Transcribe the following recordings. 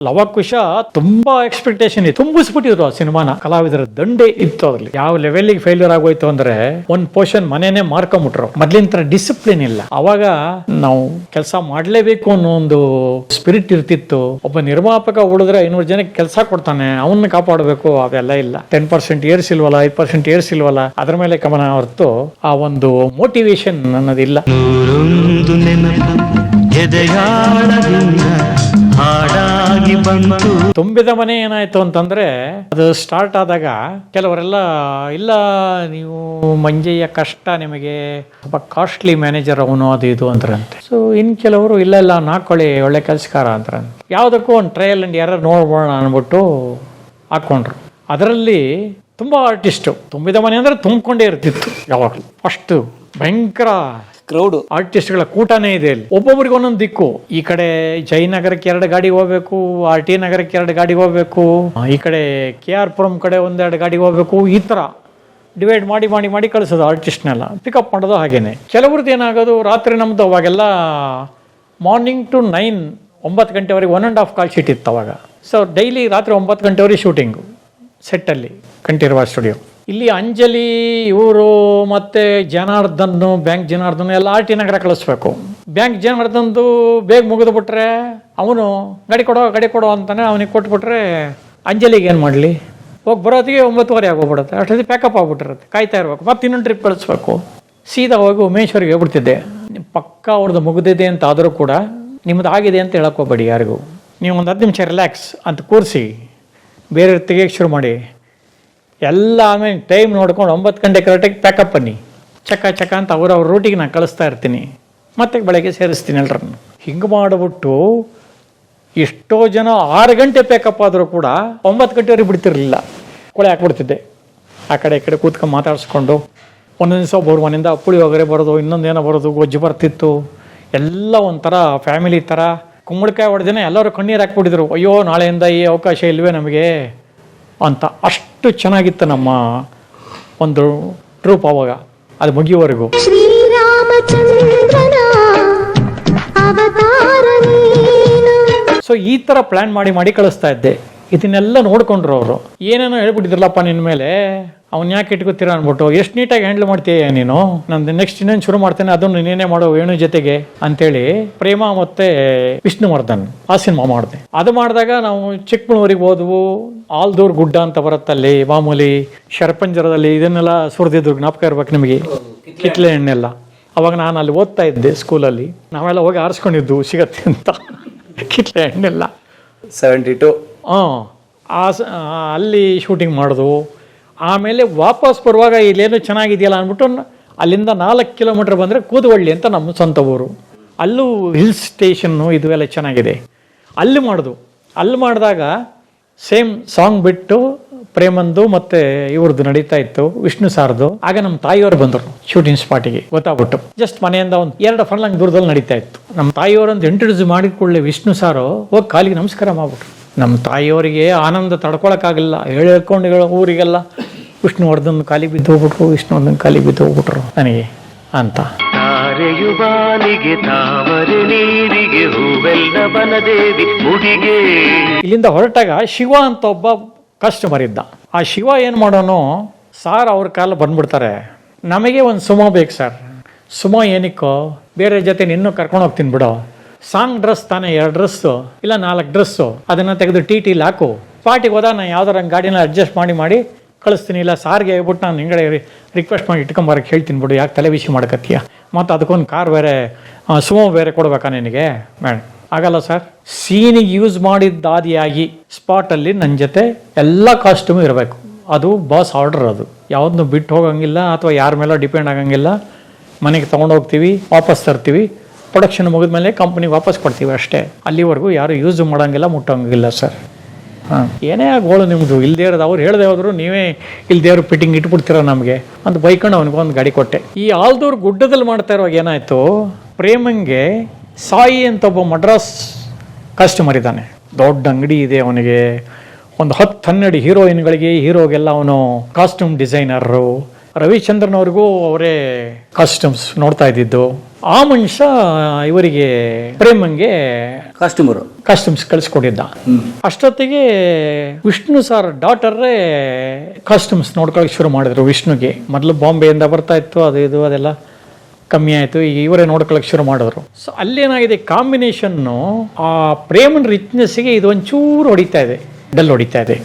ಲವಕುಶ ತುಂಬಾ ಎಕ್ಸ್ಪೆಕ್ಟೇಷನ್ ಇತ್ತು, ತುಂಬಿಸ್ಬಿಟ್ಟಿದ್ರು ಆ ಸಿನಿಮಾನ. ಕಲಾವಿದರ ದಂಡೆ ಇತ್ತು ಅದ್ರಲ್ಲಿ. ಯಾವ ಲೆವೆಲ್ಗೆ ಫೇಲ್ಯೂರ್ ಆಗೋಯ್ತು ಅಂದ್ರೆ ಒಂದ್ ಪೋರ್ಷನ್ ಮನೆನೇ ಮಾರ್ಕೊಂಬಿಟ್ರು. ಮೊದ್ಲಿನ ತರ ಡಿಸಿಪ್ಲಿನ್ ಇಲ್ಲ. ಅವಾಗ ನಾವು ಕೆಲಸ ಮಾಡ್ಲೇಬೇಕು ಅನ್ನೋ ಒಂದು ಸ್ಪಿರಿಟ್ ಇರ್ತಿತ್ತು. ಒಬ್ಬ ನಿರ್ಮಾಪಕ ಉಳಿದ್ರೆ 500 ಜನಕ್ಕೆ ಕೆಲಸ ಕೊಡ್ತಾನೆ, ಅವನ್ನ ಕಾಪಾಡಬೇಕು, ಅವೆಲ್ಲ ಇಲ್ಲ. 10% ಏರ್ಸ್ ಇಲ್ವಲ್ಲ, 5% ಏರ್ಸ್ ಇಲ್ವಲ್ಲ, ಅದ್ರ ಮೇಲೆ ಗಮನ ಹೊರತು ಆ ಒಂದು ಮೋಟಿವೇಶನ್ ಅನ್ನೋದಿಲ್ಲ. ತುಂಬಿದ ಮನೆ ಏನಾಯ್ತು ಅಂತಂದ್ರೆ, ಅದು ಸ್ಟಾರ್ಟ್ ಆದಾಗ ಕೆಲವರೆಲ್ಲ ಇಲ್ಲ ನೀವು ಮಂಜಯ್ಯ ಕಷ್ಟ, ನಿಮಗೆ ಸ್ವಲ್ಪ ಕಾಸ್ಟ್ಲಿ ಮ್ಯಾನೇಜರ್ ಅವನು ಅದು ಇದು ಅಂತಾರಂತೆ. ಸೊ ಇನ್ ಕೆಲವರು ಇಲ್ಲ ನಾಕೊಳ್ಳಿ ಒಳ್ಳೆ ಕೆಲಸಕಾರ ಅಂತಾರಂತೆ. ಯಾವುದಕ್ಕೂ ಒಂದು ಟ್ರಯಲ್ ಅಂಡ್ ಎರರ್ ನೋಡ್ಬೋಣ ಅನ್ಬಿಟ್ಟು ಹಾಕೊಂಡ್ರು. ಅದರಲ್ಲಿ ತುಂಬಾ ಆರ್ಟಿಸ್ಟು. ತುಂಬಿದ ಮನೆ ಅಂದ್ರೆ ತುಂಬಿಕೊಂಡೇ ಇರ್ತಿತ್ತು ಯಾವಾಗಲೂ. ಫಸ್ಟ್ ಭಯಂಕರ ಕ್ರೌಡ್ ಆರ್ಟಿಸ್ಟ್ಗಳ ಕೂಟನೇ ಇದೆ ಅಲ್ಲಿ. ಒಬ್ಬೊಬ್ರಿಗೆ ಒಂದೊಂದು ದಿಕ್ಕು. ಈ ಕಡೆ ಜಯನಗರಕ್ಕೆ 2 ಗಾಡಿ ಹೋಗ್ಬೇಕು, RT ನಗರಕ್ಕೆ 2 ಗಾಡಿ ಹೋಗ್ಬೇಕು, ಈ ಕಡೆ KR ಪುರಂ ಕಡೆ 1-2 ಗಾಡಿ ಹೋಗ್ಬೇಕು. ಈ ತರ ಡಿವೈಡ್ ಮಾಡಿ ಮಾಡಿ ಮಾಡಿ ಕಳಿಸೋದು ಆರ್ಟಿಸ್ಟ್ನೆಲ್ಲ, ಪಿಕಪ್ ಮಾಡೋದು ಹಾಗೇನೆ. ಕೆಲವ್ರದ್ದು ಏನಾಗೋದು, ರಾತ್ರಿ ನಮ್ದು ಅವಾಗೆಲ್ಲ ಮಾರ್ನಿಂಗ್ ಟು 9 ಗಂಟೆವರೆಗೆ 1.5 ಕಾಲ್ ಶೀಟ್ ಇತ್ತು ಅವಾಗ. ಸೊ ಡೈಲಿ ರಾತ್ರಿ 9 ಗಂಟೆವರೆಗೆ ಶೂಟಿಂಗು ಸೆಟ್ಟಲ್ಲಿ ಕಂಠೀರವ ಸ್ಟುಡಿಯೋ. ಇಲ್ಲಿ ಅಂಜಲಿ ಇವರು ಮತ್ತೆ ಜನಾರ್ದನ್, ಬ್ಯಾಂಕ್ ಜನಾರ್ದನ್ ಎಲ್ಲ RT ನಗರ ಕಳಿಸ್ಬೇಕು. ಬ್ಯಾಂಕ್ ಜನಾರ್ದನ್ದು ಬೇಗ ಮುಗಿದು ಬಿಟ್ರೆ ಅವನು ಗಾಡಿ ಕೊಡೋ ಅಂತಾನೆ, ಅವನಿಗೆ ಕೊಟ್ಬಿಟ್ರೆ ಅಂಜಲಿಗೆ ಏನು ಮಾಡಲಿ, ಹೋಗಿ ಬರೋದಿಗೆ 9:30 ಆಗೋಗ್ಬಿಡುತ್ತೆ. ಅಷ್ಟೊತ್ತಿಗೆ ಪ್ಯಾಕಪ್ ಆಗ್ಬಿಟ್ಟಿರುತ್ತೆ, ಕಾಯ್ತಾ ಇರಬೇಕು. ಮತ್ತೆ ಇನ್ನೊಂದು ಟ್ರಿಪ್ ಕಳಿಸ್ಬೇಕು. ಸೀದಾ ಹೋಗಿ ಉಮೇಶ್ವರಿಗೆ ಹೋಗ್ಬಿಡ್ತಿದ್ದೆ. ಪಕ್ಕ ಅವ್ರದ್ದು ಮುಗಿದಿದೆ ಅಂತ ಆದರೂ ಕೂಡ ನಿಮ್ಮದು ಆಗಿದೆ ಅಂತ ಹೇಳಕ್ ಹೋಗ್ಬೇಡಿ ಯಾರಿಗೂ. ನೀವು ಒಂದು 10 ನಿಮಿಷ ರಿಲ್ಯಾಕ್ಸ್ ಅಂತ ಕೂರಿಸಿ ಬೇರೆ ತೆಗಿಯೋಕ್ಕೆ ಶುರು ಮಾಡಿ. ಎಲ್ಲ ಆಮೇಲೆ ಟೈಮ್ ನೋಡ್ಕೊಂಡು 9 ಗಂಟೆ ಕರೆಕ್ಟಾಗಿ ಪ್ಯಾಕಪ್ ಬನ್ನಿ, ಚಕ್ಕ ಅಂತ ಅವ್ರ ರೂಟಿಗೆ ನಾನು ಕಳಿಸ್ತಾ ಇರ್ತೀನಿ. ಮತ್ತೆ ಬೆಳಗ್ಗೆ ಸೇರಿಸ್ತೀನಿ ಎಲ್ಲರನ್ನು. ಹಿಂಗೆ ಮಾಡಿಬಿಟ್ಟು ಎಷ್ಟೋ ಜನ 6 ಗಂಟೆ ಪ್ಯಾಕಪ್ ಆದರೂ ಕೂಡ 9 ಗಂಟೆವರೆಗೆ ಬಿಡ್ತಿರ್ಲಿಲ್ಲ. ಕೊಳೆ ಹಾಕ್ಬಿಡ್ತಿದ್ದೆ. ಆ ಕಡೆ ಈ ಕಡೆ ಕೂತ್ಕೊಂಡು ಮಾತಾಡಿಸ್ಕೊಂಡು ಒಂದೊಂದು ದಿವಸ ಒಬ್ಬರು ಮನೆಯಿಂದ ಪುಳಿಯೋಗರೆ ಬರೋದು, ಇನ್ನೊಂದೇನೋ ಬರೋದು, ಗೊಜ್ಜು ಬರ್ತಿತ್ತು. ಎಲ್ಲ ಒಂಥರ ಫ್ಯಾಮಿಲಿ ಥರ. ಕುಂಬಳಕಾಯಿ ಹೊಡೆದಿನ ಎಲ್ಲರೂ ಕಣ್ಣೀರು ಹಾಕ್ಬಿಟ್ಟಿದ್ರು. ಅಯ್ಯೋ ನಾಳೆಯಿಂದ ಈ ಅವಕಾಶ ಇಲ್ವೇ ನಮಗೆ ಅಂತ. ಅಷ್ಟು ಚೆನ್ನಾಗಿತ್ತು ನಮ್ಮ ಒಂದು ಟ್ರೂಪ್ ಅವಾಗ, ಅದು ಮುಗಿಯುವವರೆಗೂ. ಸೊ ಈ ಥರ ಪ್ಲ್ಯಾನ್ ಮಾಡಿ ಕಳಿಸ್ತಾ ಇದ್ದೆ. ಇದನ್ನೆಲ್ಲ ನೋಡ್ಕೊಂಡ್ರು ಅವರು. ಏನೇನೋ ಹೇಳ್ಬಿಟ್ಟಿದ್ರಲ್ಲಪ್ಪ ನಿನ್ನ ಮೇಲೆ, ಅವ್ನು ಯಾಕೆ ಇಟ್ಕೋತೀರ ಅಂದ್ಬಿಟ್ಟು, ಎಷ್ಟು ನೀಟಾಗಿ ಹ್ಯಾಂಡಲ್ ಮಾಡ್ತೀಯ ನೀನು, ನಂದು ನೆಕ್ಸ್ಟ್ ಇನ್ನೊಂದು ಶುರು ಮಾಡ್ತೇನೆ, ಅದನ್ನು ನೀನೇ ಮಾಡೋ ವೇಣು ಜೊತೆಗೆ ಅಂತೇಳಿ ಪ್ರೇಮ ಮತ್ತೆ ವಿಷ್ಣುವರ್ಧನ್ ಆ ಸಿನಿಮಾ ಮಾಡಿದೆ. ಅದು ಮಾಡಿದಾಗ ನಾವು ಚಿಕ್ಕಮಗಳೂರಿಗೆ ಹೋದ್ವು. ಆಲ್ದೂರ್ ಗುಡ್ಡ ಅಂತ ಬರುತ್ತಲ್ಲಿ ಮಾಮೂಲಿ ಶರಪಂಜರದಲ್ಲಿ ಇದನ್ನೆಲ್ಲ ಸುರಿದಿದ್ರು, ಜ್ಞಾಪಕ ಇರ್ಬೇಕು ನಿಮಗೆ, ಕಿತ್ಲೆ ಎಣ್ಣೆಲ್ಲ. ಅವಾಗ ನಾನು ಅಲ್ಲಿ ಓದ್ತಾ ಇದ್ದೆ ಸ್ಕೂಲಲ್ಲಿ. ನಾವೆಲ್ಲ ಹೋಗಿ ಆರಿಸ್ಕೊಂಡಿದ್ದು ಸಿಗತ್ತೆ ಅಂತ ಕಿತ್ಲೆ ಎಣ್ಣೆಲ್ಲ. 72 ಅಲ್ಲಿ ಶೂಟಿಂಗ್ ಮಾಡೋದು. ಆಮೇಲೆ ವಾಪಸ್ ಬರುವಾಗ ಇಲ್ಲೇನು ಚೆನ್ನಾಗಿದೆಯಲ್ಲ ಅಂದ್ಬಿಟ್ಟು ಅಲ್ಲಿಂದ 4 ಕಿಲೋಮೀಟರ್ ಬಂದರೆ ಕೂದುವಳ್ಳಿ ಅಂತ ನಮ್ಮ ಸ್ವಂತ ಊರು. ಅಲ್ಲೂ ಹಿಲ್ ಸ್ಟೇಷನ್ನು ಇದು ಎಲ್ಲ ಚೆನ್ನಾಗಿದೆ, ಅಲ್ಲಿ ಮಾಡೋದು. ಅಲ್ಲಿ ಮಾಡಿದಾಗ ಸೇಮ್ ಸಾಂಗ್ ಬಿಟ್ಟು ಪ್ರೇಮಂದು ಮತ್ತು ಇವ್ರದ್ದು ನಡೀತಾ ಇತ್ತು, ವಿಷ್ಣು ಸಾರ್ದು. ಆಗ ನಮ್ಮ ತಾಯಿಯವರು ಬಂದರು ಶೂಟಿಂಗ್ ಸ್ಪಾಟಿಗೆ ಗೊತ್ತಾಗ್ಬಿಟ್ಟು. ಜಸ್ಟ್ ಮನೆಯಿಂದ ಒಂದು 2 ಫರ್ಲಾಂಗ್ ದೂರದಲ್ಲಿ ನಡೀತಾ ಇತ್ತು. ನಮ್ಮ ತಾಯಿಯವರೊಂದು ಇಂಟ್ರೊಡ್ಯೂಸ್ ಮಾಡಿಕೊಳ್ಳಿ ವಿಷ್ಣು ಸಾರು ಹೋಗಿ ಕಾಲಿಗೆ ನಮಸ್ಕಾರ ಮಾಡ್ಬಿಟ್ರು. ನಮ್ಮ ತಾಯಿಯವರಿಗೆ ಆನಂದ ತಡ್ಕೊಳಕ್ಕಾಗಲಿಲ್ಲ. ಹೇಳ್ಕೊಂಡು ಊರಿಗೆಲ್ಲ ವಿಷ್ಣುವರ್ಧನ್ ಕಾಲಿಗೆ ಬಿದ್ದು ಹೋಗ್ಬಿಟ್ರು, ವಿಷ್ಣುವರ್ಧನ್ ಕಾಲಿಗೆ ಬಿದ್ದು ಹೋಗ್ಬಿಟ್ರು ನನಗೆ ಅಂತ. ಇಲ್ಲಿಂದ ಹೊರಟಾಗ ಶಿವ ಅಂತ ಒಬ್ಬ ಕಸ್ಟಮರ್ ಇದ್ದ. ಆ ಶಿವ ಏನು ಮಾಡೋನು, ಸಾರ್ ಅವ್ರ ಕಾಲ ಬಂದ್ಬಿಡ್ತಾರೆ, ನಮಗೆ ಒಂದು ಸುಮೋ ಬೇಕು ಸರ್. ಸುಮೋ ಏನಕ್ಕೋ, ಬೇರೆ ಜೊತೆ ನಿನ್ನೂ ಕರ್ಕೊಂಡು ಹೋಗ್ತೀನಿ ಬಿಡೋ. ಸಾಂಗ್ ಡ್ರೆಸ್ ತಾನೇ 2 ಡ್ರೆಸ್ಸು ಇಲ್ಲ 4 ಡ್ರೆಸ್ಸು, ಅದನ್ನು ತೆಗೆದು ಟಿಲಿ ಹಾಕು. ಪಾರ್ಟಿಗೆ ಹೋದಾಗ ನಾನು ಯಾವ್ದಾರ ಗಾಡಿನ ಅಡ್ಜಸ್ಟ್ ಮಾಡಿ ಕಳಿಸ್ತೀನಿ. ಇಲ್ಲ ಸಾರಿಗೆ ಹೇಳ್ಬಿಟ್ಟು ನಾನು ಹಿಂಗಡೆ ರಿಕ್ವೆಸ್ಟ್ ಮಾಡಿ ಇಟ್ಕೊಂಬರಕ್ಕೆ ಹೇಳ್ತೀನಿ ಬಿಡು, ಯಾಕೆ ತಲೆ ಬಿಸಿ ಮಾಡ್ಕತ್ತೀಯ. ಮತ್ತು ಅದಕ್ಕೊಂದು ಕಾರ್ ಬೇರೆ ಸುಮೋ ಬೇರೆ ಕೊಡ್ಬೇಕಾ ನಿನಗೆ? ಮೇಡಮ್ ಆಗಲ್ಲ ಸರ್. ಸೀನಿಗೆ ಯೂಸ್ ಮಾಡಿದ್ದಾದಿಯಾಗಿ ಸ್ಪಾಟಲ್ಲಿ ನನ್ನ ಜೊತೆ ಎಲ್ಲ ಕಾಸ್ಟ್ಯೂಮು ಇರಬೇಕು. ಅದು ಬಾಸ್ ಆರ್ಡರ್. ಅದು ಯಾವುದನ್ನು ಬಿಟ್ಟು ಹೋಗಂಗಿಲ್ಲ ಅಥವಾ ಯಾರ ಮೇಲೋ ಡಿಪೆಂಡ್ ಆಗಂಗಿಲ್ಲ. ಮನೆಗೆ ತೊಗೊಂಡೋಗ್ತೀವಿ, ವಾಪಸ್ ತರ್ತೀವಿ, ಪ್ರೊಡಕ್ಷನ್ ಮುಗಿದ್ಮೇಲೆ ಕಂಪ್ನಿಗೆ ವಾಪಸ್ ಕೊಡ್ತೀವಿ ಅಷ್ಟೇ. ಅಲ್ಲಿವರೆಗೂ ಯಾರು ಯೂಸ್ ಮಾಡೋಂಗಿಲ್ಲ, ಮುಟ್ಟೋಂಗಿಲ್ಲ ಸರ್. ಏನೇ ಗೋಳು ನಿಮ್ಮದು, ಇಲ್ದೇ ಇರೋದು. ಅವ್ರು ಹೇಳ್ದೆ ಹೋದ್ರು ನೀವೇ ಇಲ್ದೇವ್ರು ಫಿಟ್ಟಿಂಗ್ ಇಟ್ಬಿಡ್ತೀರ ನಮಗೆ ಅಂತ ಬೈಕೊಂಡು ಅವನಿಗೊಂದು ಗಾಡಿ ಕೊಟ್ಟೆ. ಈ ಆಲ್ದೂರು ಗುಡ್ಡದಲ್ಲಿ ಮಾಡ್ತಾ ಇರುವಾಗ ಏನಾಯಿತು, ಪ್ರೇಮಂಗೆ ಸಾಯಿ ಅಂತ ಒಬ್ಬ ಮಡ್ರಾಸ್ ಕಸ್ಟಮರ್ ಇದ್ದಾನೆ. ದೊಡ್ಡ ಅಂಗಡಿ ಇದೆ ಅವನಿಗೆ. ಒಂದು 10-12 ಹೀರೋಯಿನ್ಗಳಿಗೆ, ಹೀರೋಗೆಲ್ಲ ಅವನು ಕಾಸ್ಟ್ಯೂಮ್ ಡಿಸೈನರು. ರವಿಚಂದ್ರನ್ ಅವ್ರಿಗೂ ಅವರೇ ಕಾಸ್ಟ್ಯೂಮ್ಸ್ ನೋಡ್ತಾ ಇದ್ದಿದ್ದು. ಆ ಮನುಷ್ಯ ಇವರಿಗೆ ಪ್ರೇಮಂಗೆ ಕಾಸ್ಟ್ಯೂಮರು. ಕಾಸ್ಟ್ಯೂಮ್ಸ್ ಕಳಿಸ್ಕೊಟ್ಟಿದ್ದ. ಅಷ್ಟೊತ್ತಿಗೆ ವಿಷ್ಣು ಸರ್ ಡಾಟರೇ ಕಾಸ್ಟ್ಯೂಮ್ಸ್ ನೋಡ್ಕೊಳಕ್ಕೆ ಶುರು ಮಾಡಿದ್ರು ವಿಷ್ಣುಗೆ. ಮೊದಲು ಬಾಂಬೆಯಿಂದ ಬರ್ತಾ ಇತ್ತು, ಅದು ಇದು ಅದೆಲ್ಲ ಕಮ್ಮಿ ಆಯಿತು, ಈಗ ಇವರೇ ನೋಡ್ಕೊಳಕ್ಕೆ ಶುರು ಮಾಡಿದ್ರು. ಸೊ ಅಲ್ಲೇನಾಗಿದೆ, ಕಾಂಬಿನೇಷನ್ನು ಆ ಪ್ರೇಮನ್ ರಿಚ್ನೆಸ್ಗೆ ಇದು ಒಂಚೂರು ಹೊಡಿತಾ ಇದೆ, ಡಲ್ ಹೊಡಿತಾ ಇದೆ.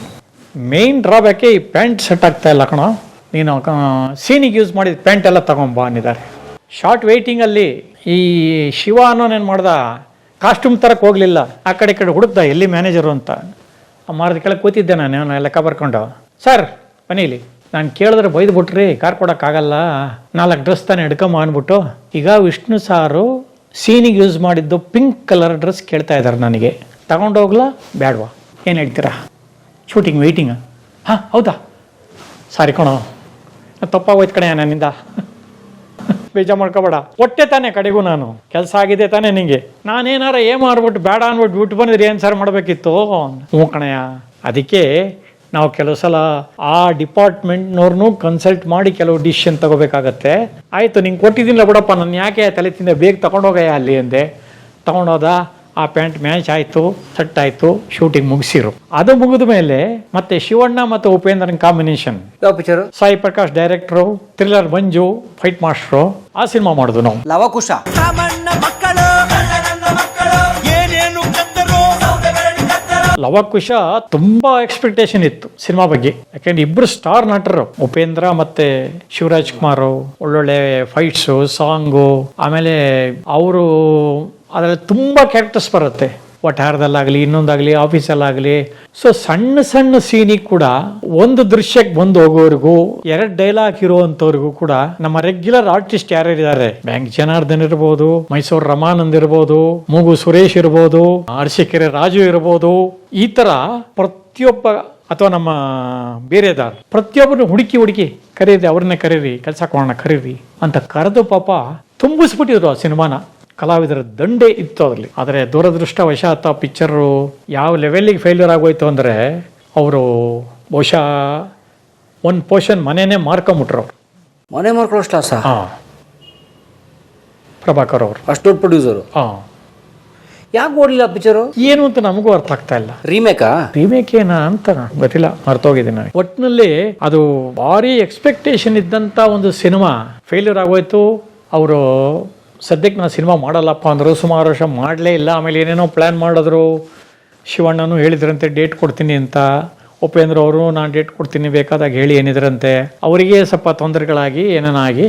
ಮೇನ್ ಡ್ರಾಬ್ಯಾಕೆ ಈ ಪ್ಯಾಂಟ್ ಸೆಟ್ ಆಗ್ತಾ ಇಲ್ಲ ಕಣೋ, ನೀನು ಸೀನಿಗೆ ಯೂಸ್ ಮಾಡಿದ ಪ್ಯಾಂಟ್ ಎಲ್ಲ ತಗೊಂಬ ಅಂದಿದ್ದಾರೆ. ಶಾರ್ಟ್ ವೇಟಿಂಗಲ್ಲಿ ಈ ಶಿವ ಅನ್ನೋನೇನು ಮಾಡ್ದ, ಕಾಸ್ಟ್ಯೂಮ್ ತರಕ್ಕೆ ಹೋಗಲಿಲ್ಲ, ಆ ಕಡೆ ಈ ಕಡೆ ಹುಡುಕ್ದ ಎಲ್ಲಿ ಮ್ಯಾನೇಜರು ಅಂತ. ಮಾರದ ಕೆಳಗೆ ಕೂತಿದ್ದೆ ನಾನು ಲೆಕ್ಕ ಬರ್ಕೊಂಡು, ಸರ್ ಬನ್ನಿಲಿ, ನಾನು ಕೇಳಿದ್ರೆ ಬೈದು ಬಿಟ್ರಿ, ಕಾರ್ ಕೊಡೋಕ್ಕಾಗಲ್ಲ, 4 ಡ್ರೆಸ್ ತಾನೇ ಹಿಡ್ಕೊಂಬ ಅಂದ್ಬಿಟ್ಟು. ಈಗ ವಿಷ್ಣು ಸಾರು ಸೀನಿಗೆ ಯೂಸ್ ಮಾಡಿದ್ದು ಪಿಂಕ್ ಕಲರ್ ಡ್ರೆಸ್ ಕೇಳ್ತಾ ಇದ್ದಾರೆ ನನಗೆ, ತಗೊಂಡೋಗ್ಲಾ ಬೇಡವಾ, ಏನು ಹೇಳ್ತೀರಾ? ಶೂಟಿಂಗ್ ವೆಯ್ಟಿಂಗ್, ಹಾಂ ಹೌದಾ, ಸಾರಿ ಕಣೋ, ತಪ್ಪಾಗೋಯ್ತು ಕಣೆ ನನ್ನಿಂದ, ಬೇಜಾರು ಮಾಡ್ಕೋಬೇಡ. ಹೊಟ್ಟೆ ತಾನೇ ಕಡೆಗೂ, ನಾನು ಕೆಲಸ ಆಗಿದೆ ತಾನೇ ನಿಂಗೆ, ನಾನೇನಾರ ಮಾಡ್ಬಿಟ್ಟು ಬೇಡ ಅಂದ್ಬಿಟ್ಟು ಬಿಟ್ಟು ಬಂದಿದ್ರೆ ಏನು ಸರ್ ಮಾಡಬೇಕಿತ್ತು? ಹ್ಞೂ ಕಣಯ್ಯ, ಅದಕ್ಕೆ ನಾವು ಕೆಲವು ಸಲ ಆ ಡಿಪಾರ್ಟ್ಮೆಂಟ್ನವ್ರನ್ನೂ ಕನ್ಸಲ್ಟ್ ಮಾಡಿ ಕೆಲವು ಡಿಸಿಷನ್ ತಗೋಬೇಕಾಗತ್ತೆ. ಆಯಿತು ನಿಂಗೆ ಕೊಟ್ಟಿದ್ದಿಲ್ಲ ಬಿಡಪ್ಪ, ನಾನು ಯಾಕೆ ತಲೆ ತಿಂದೆ, ಬೇಗ ತಗೊಂಡೋಗಯ್ಯ ಅಲ್ಲಿ ಅಂದೆ. ತಗೊಂಡೋದ, ಆ ಪ್ಯಾಂಟ್ ಮ್ಯಾಚ್ ಆಯಿತು, ಸೆಟ್ ಆಯಿತು, ಶೂಟಿಂಗ್ ಮುಗಿಸಿರು. ಅದು ಮುಗಿದ ಮೇಲೆ ಮತ್ತೆ ಶಿವಣ್ಣ ಮತ್ತು ಉಪೇಂದ್ರನ್ ಕಾಂಬಿನೇಷನ್. ಯಾವ ಪಿಕ್ಚರು? ಸಾಯಿ ಪ್ರಕಾಶ್ ಡೈರೆಕ್ಟ್ರು, ಥ್ರಿಲ್ಲರ್ ಮಂಜು ಫೈಟ್ ಮಾಸ್ಟ್ರು, ಆ ಸಿನಿಮಾ ಮಾಡಿದ್ವು ನಾವು. ಲವಕುಶ. ಲವಕುಶ ತುಂಬಾ ಎಕ್ಸ್ಪೆಕ್ಟೇಷನ್ ಇತ್ತು ಸಿನಿಮಾ ಬಗ್ಗೆ, ಯಾಕೆಂದ್ರೆ ಇಬ್ರು ಸ್ಟಾರ್ ನಟರು, ಉಪೇಂದ್ರ ಮತ್ತೆ ಶಿವರಾಜ್ ಕುಮಾರ್, ಒಳ್ಳೊಳ್ಳೆ ಫೈಟ್ಸು, ಸಾಂಗು, ಆಮೇಲೆ ಅವರು ಅದರಲ್ಲಿ ತುಂಬ ಕ್ಯಾರೆಕ್ಟರ್ಸ್ ಬರುತ್ತೆ, ಒಟ್ಟಾರದಲ್ಲಾಗಲಿ ಇನ್ನೊಂದಾಗಲಿ ಆಫೀಸಲ್ಲಾಗಲಿ. ಸೊ ಸಣ್ಣ ಸಣ್ಣ ಸೀನಿಗೆ ಕೂಡ ಒಂದು ದೃಶ್ಯಕ್ಕೆ ಬಂದು ಹೋಗೋರಿಗೂ 2 ಡೈಲಾಗ್ ಇರುವಂಥವ್ರಿಗೂ ಕೂಡ ನಮ್ಮ ರೆಗ್ಯುಲರ್ ಆರ್ಟಿಸ್ಟ್ ಯಾರ್ಯಾರಿದ್ದಾರೆ, ಬ್ಯಾಂಕ್ ಜನಾರ್ದನ್ ಇರ್ಬೋದು, ಮೈಸೂರು ರಮಾನಂದ್ ಇರ್ಬೋದು, ಮೂಗು ಸುರೇಶ್ ಇರ್ಬೋದು, ಅರಸೀಕೆರೆ ರಾಜು ಇರ್ಬೋದು, ಈ ಥರ ಪ್ರತಿಯೊಬ್ಬ ಅಥವಾ ನಮ್ಮ ಬೇರೆದಾರ ಪ್ರತಿಯೊಬ್ಬರನ್ನು ಹುಡುಕಿ ಕರೀರಿ, ಅವ್ರನ್ನೇ ಕರೀರಿ, ಕೆಲಸ ಕೊಡೋಣ ಕರೀರಿ ಅಂತ ಕರೆದು ಪಾಪ ತುಂಬಿಸ್ಬಿಟ್ಟಿದ್ರು ಆ ಸಿನಿಮಾನ. ಕಲಾವಿದರ ದಂಡೆ ಇತ್ತು ಅದರಲ್ಲಿ. ಆದರೆ ದುರದೃಷ್ಟವಶಾತ್ ಆ ಪಿಕ್ಚರು ಯಾವ ಲೆವೆಲ್ಲಿಗೆ ಫೇಲ್ಯೂರ್ ಆಗೋಯ್ತು ಅಂದರೆ, ಅವರು ಬಹುಶಃ ಒಂದು ಪೋರ್ಷನ್ ಮನೆಯೇ ಮಾರ್ಕೊಂಬಿಟ್ರು ಅವರು. ಮನೆ ಮಾರ್ಕೊಳ್ಳೋಷ್ಟ ಸಹ? ಹಾಂ, ಪ್ರಭಾಕರ್ ಅವರು ಅಷ್ಟು ದೊಡ್ಡ ಪ್ರೊಡ್ಯೂಸರು. ಹಾಂ, ಯಾಕೆ ಓಡಲಿಲ್ಲ ಪಿಕ್ಚರು? ಏನು ಅಂತ ನಮಗೂ ಅರ್ಥ ಆಗ್ತಾ ಇಲ್ಲ. ರೀಮೇಕಾ? ರೀಮೇಕ್ ಏನಾ ಅಂತ ಗೊತ್ತಿಲ್ಲ, ಮರ್ತೋಗಿದ್ದೀನಿ ನಾನು. ಒಟ್ಟಿನಲ್ಲಿ ಅದು ಭಾರಿ ಎಕ್ಸ್ಪೆಕ್ಟೇಷನ್ ಇದ್ದಂಥ ಒಂದು ಸಿನಿಮಾ ಫೇಲ್ಯೂರ್ ಆಗೋಯ್ತು. ಅವರು ಸದ್ಯಕ್ಕೆ ನಾನು ಸಿನಿಮಾ ಮಾಡಲ್ಲಪ್ಪ ಅಂದರು, ಸುಮಾರು ವರ್ಷ ಮಾಡಲೇ ಇಲ್ಲ. ಆಮೇಲೆ ಏನೇನೋ ಪ್ಲ್ಯಾನ್ ಮಾಡಿದ್ರು, ಶಿವಣ್ಣನೂ ಹೇಳಿದ್ರಂತೆ ಡೇಟ್ ಕೊಡ್ತೀನಿ ಅಂತ, ಉಪೇಂದ್ರ ಅವರು ನಾನು ಡೇಟ್ ಕೊಡ್ತೀನಿ ಬೇಕಾದಾಗ ಹೇಳಿ ಏನಿದ್ರಂತೆ. ಅವರಿಗೆ ಸ್ವಲ್ಪ ತೊಂದರೆಗಳಾಗಿ ಏನೇನಾಗಿ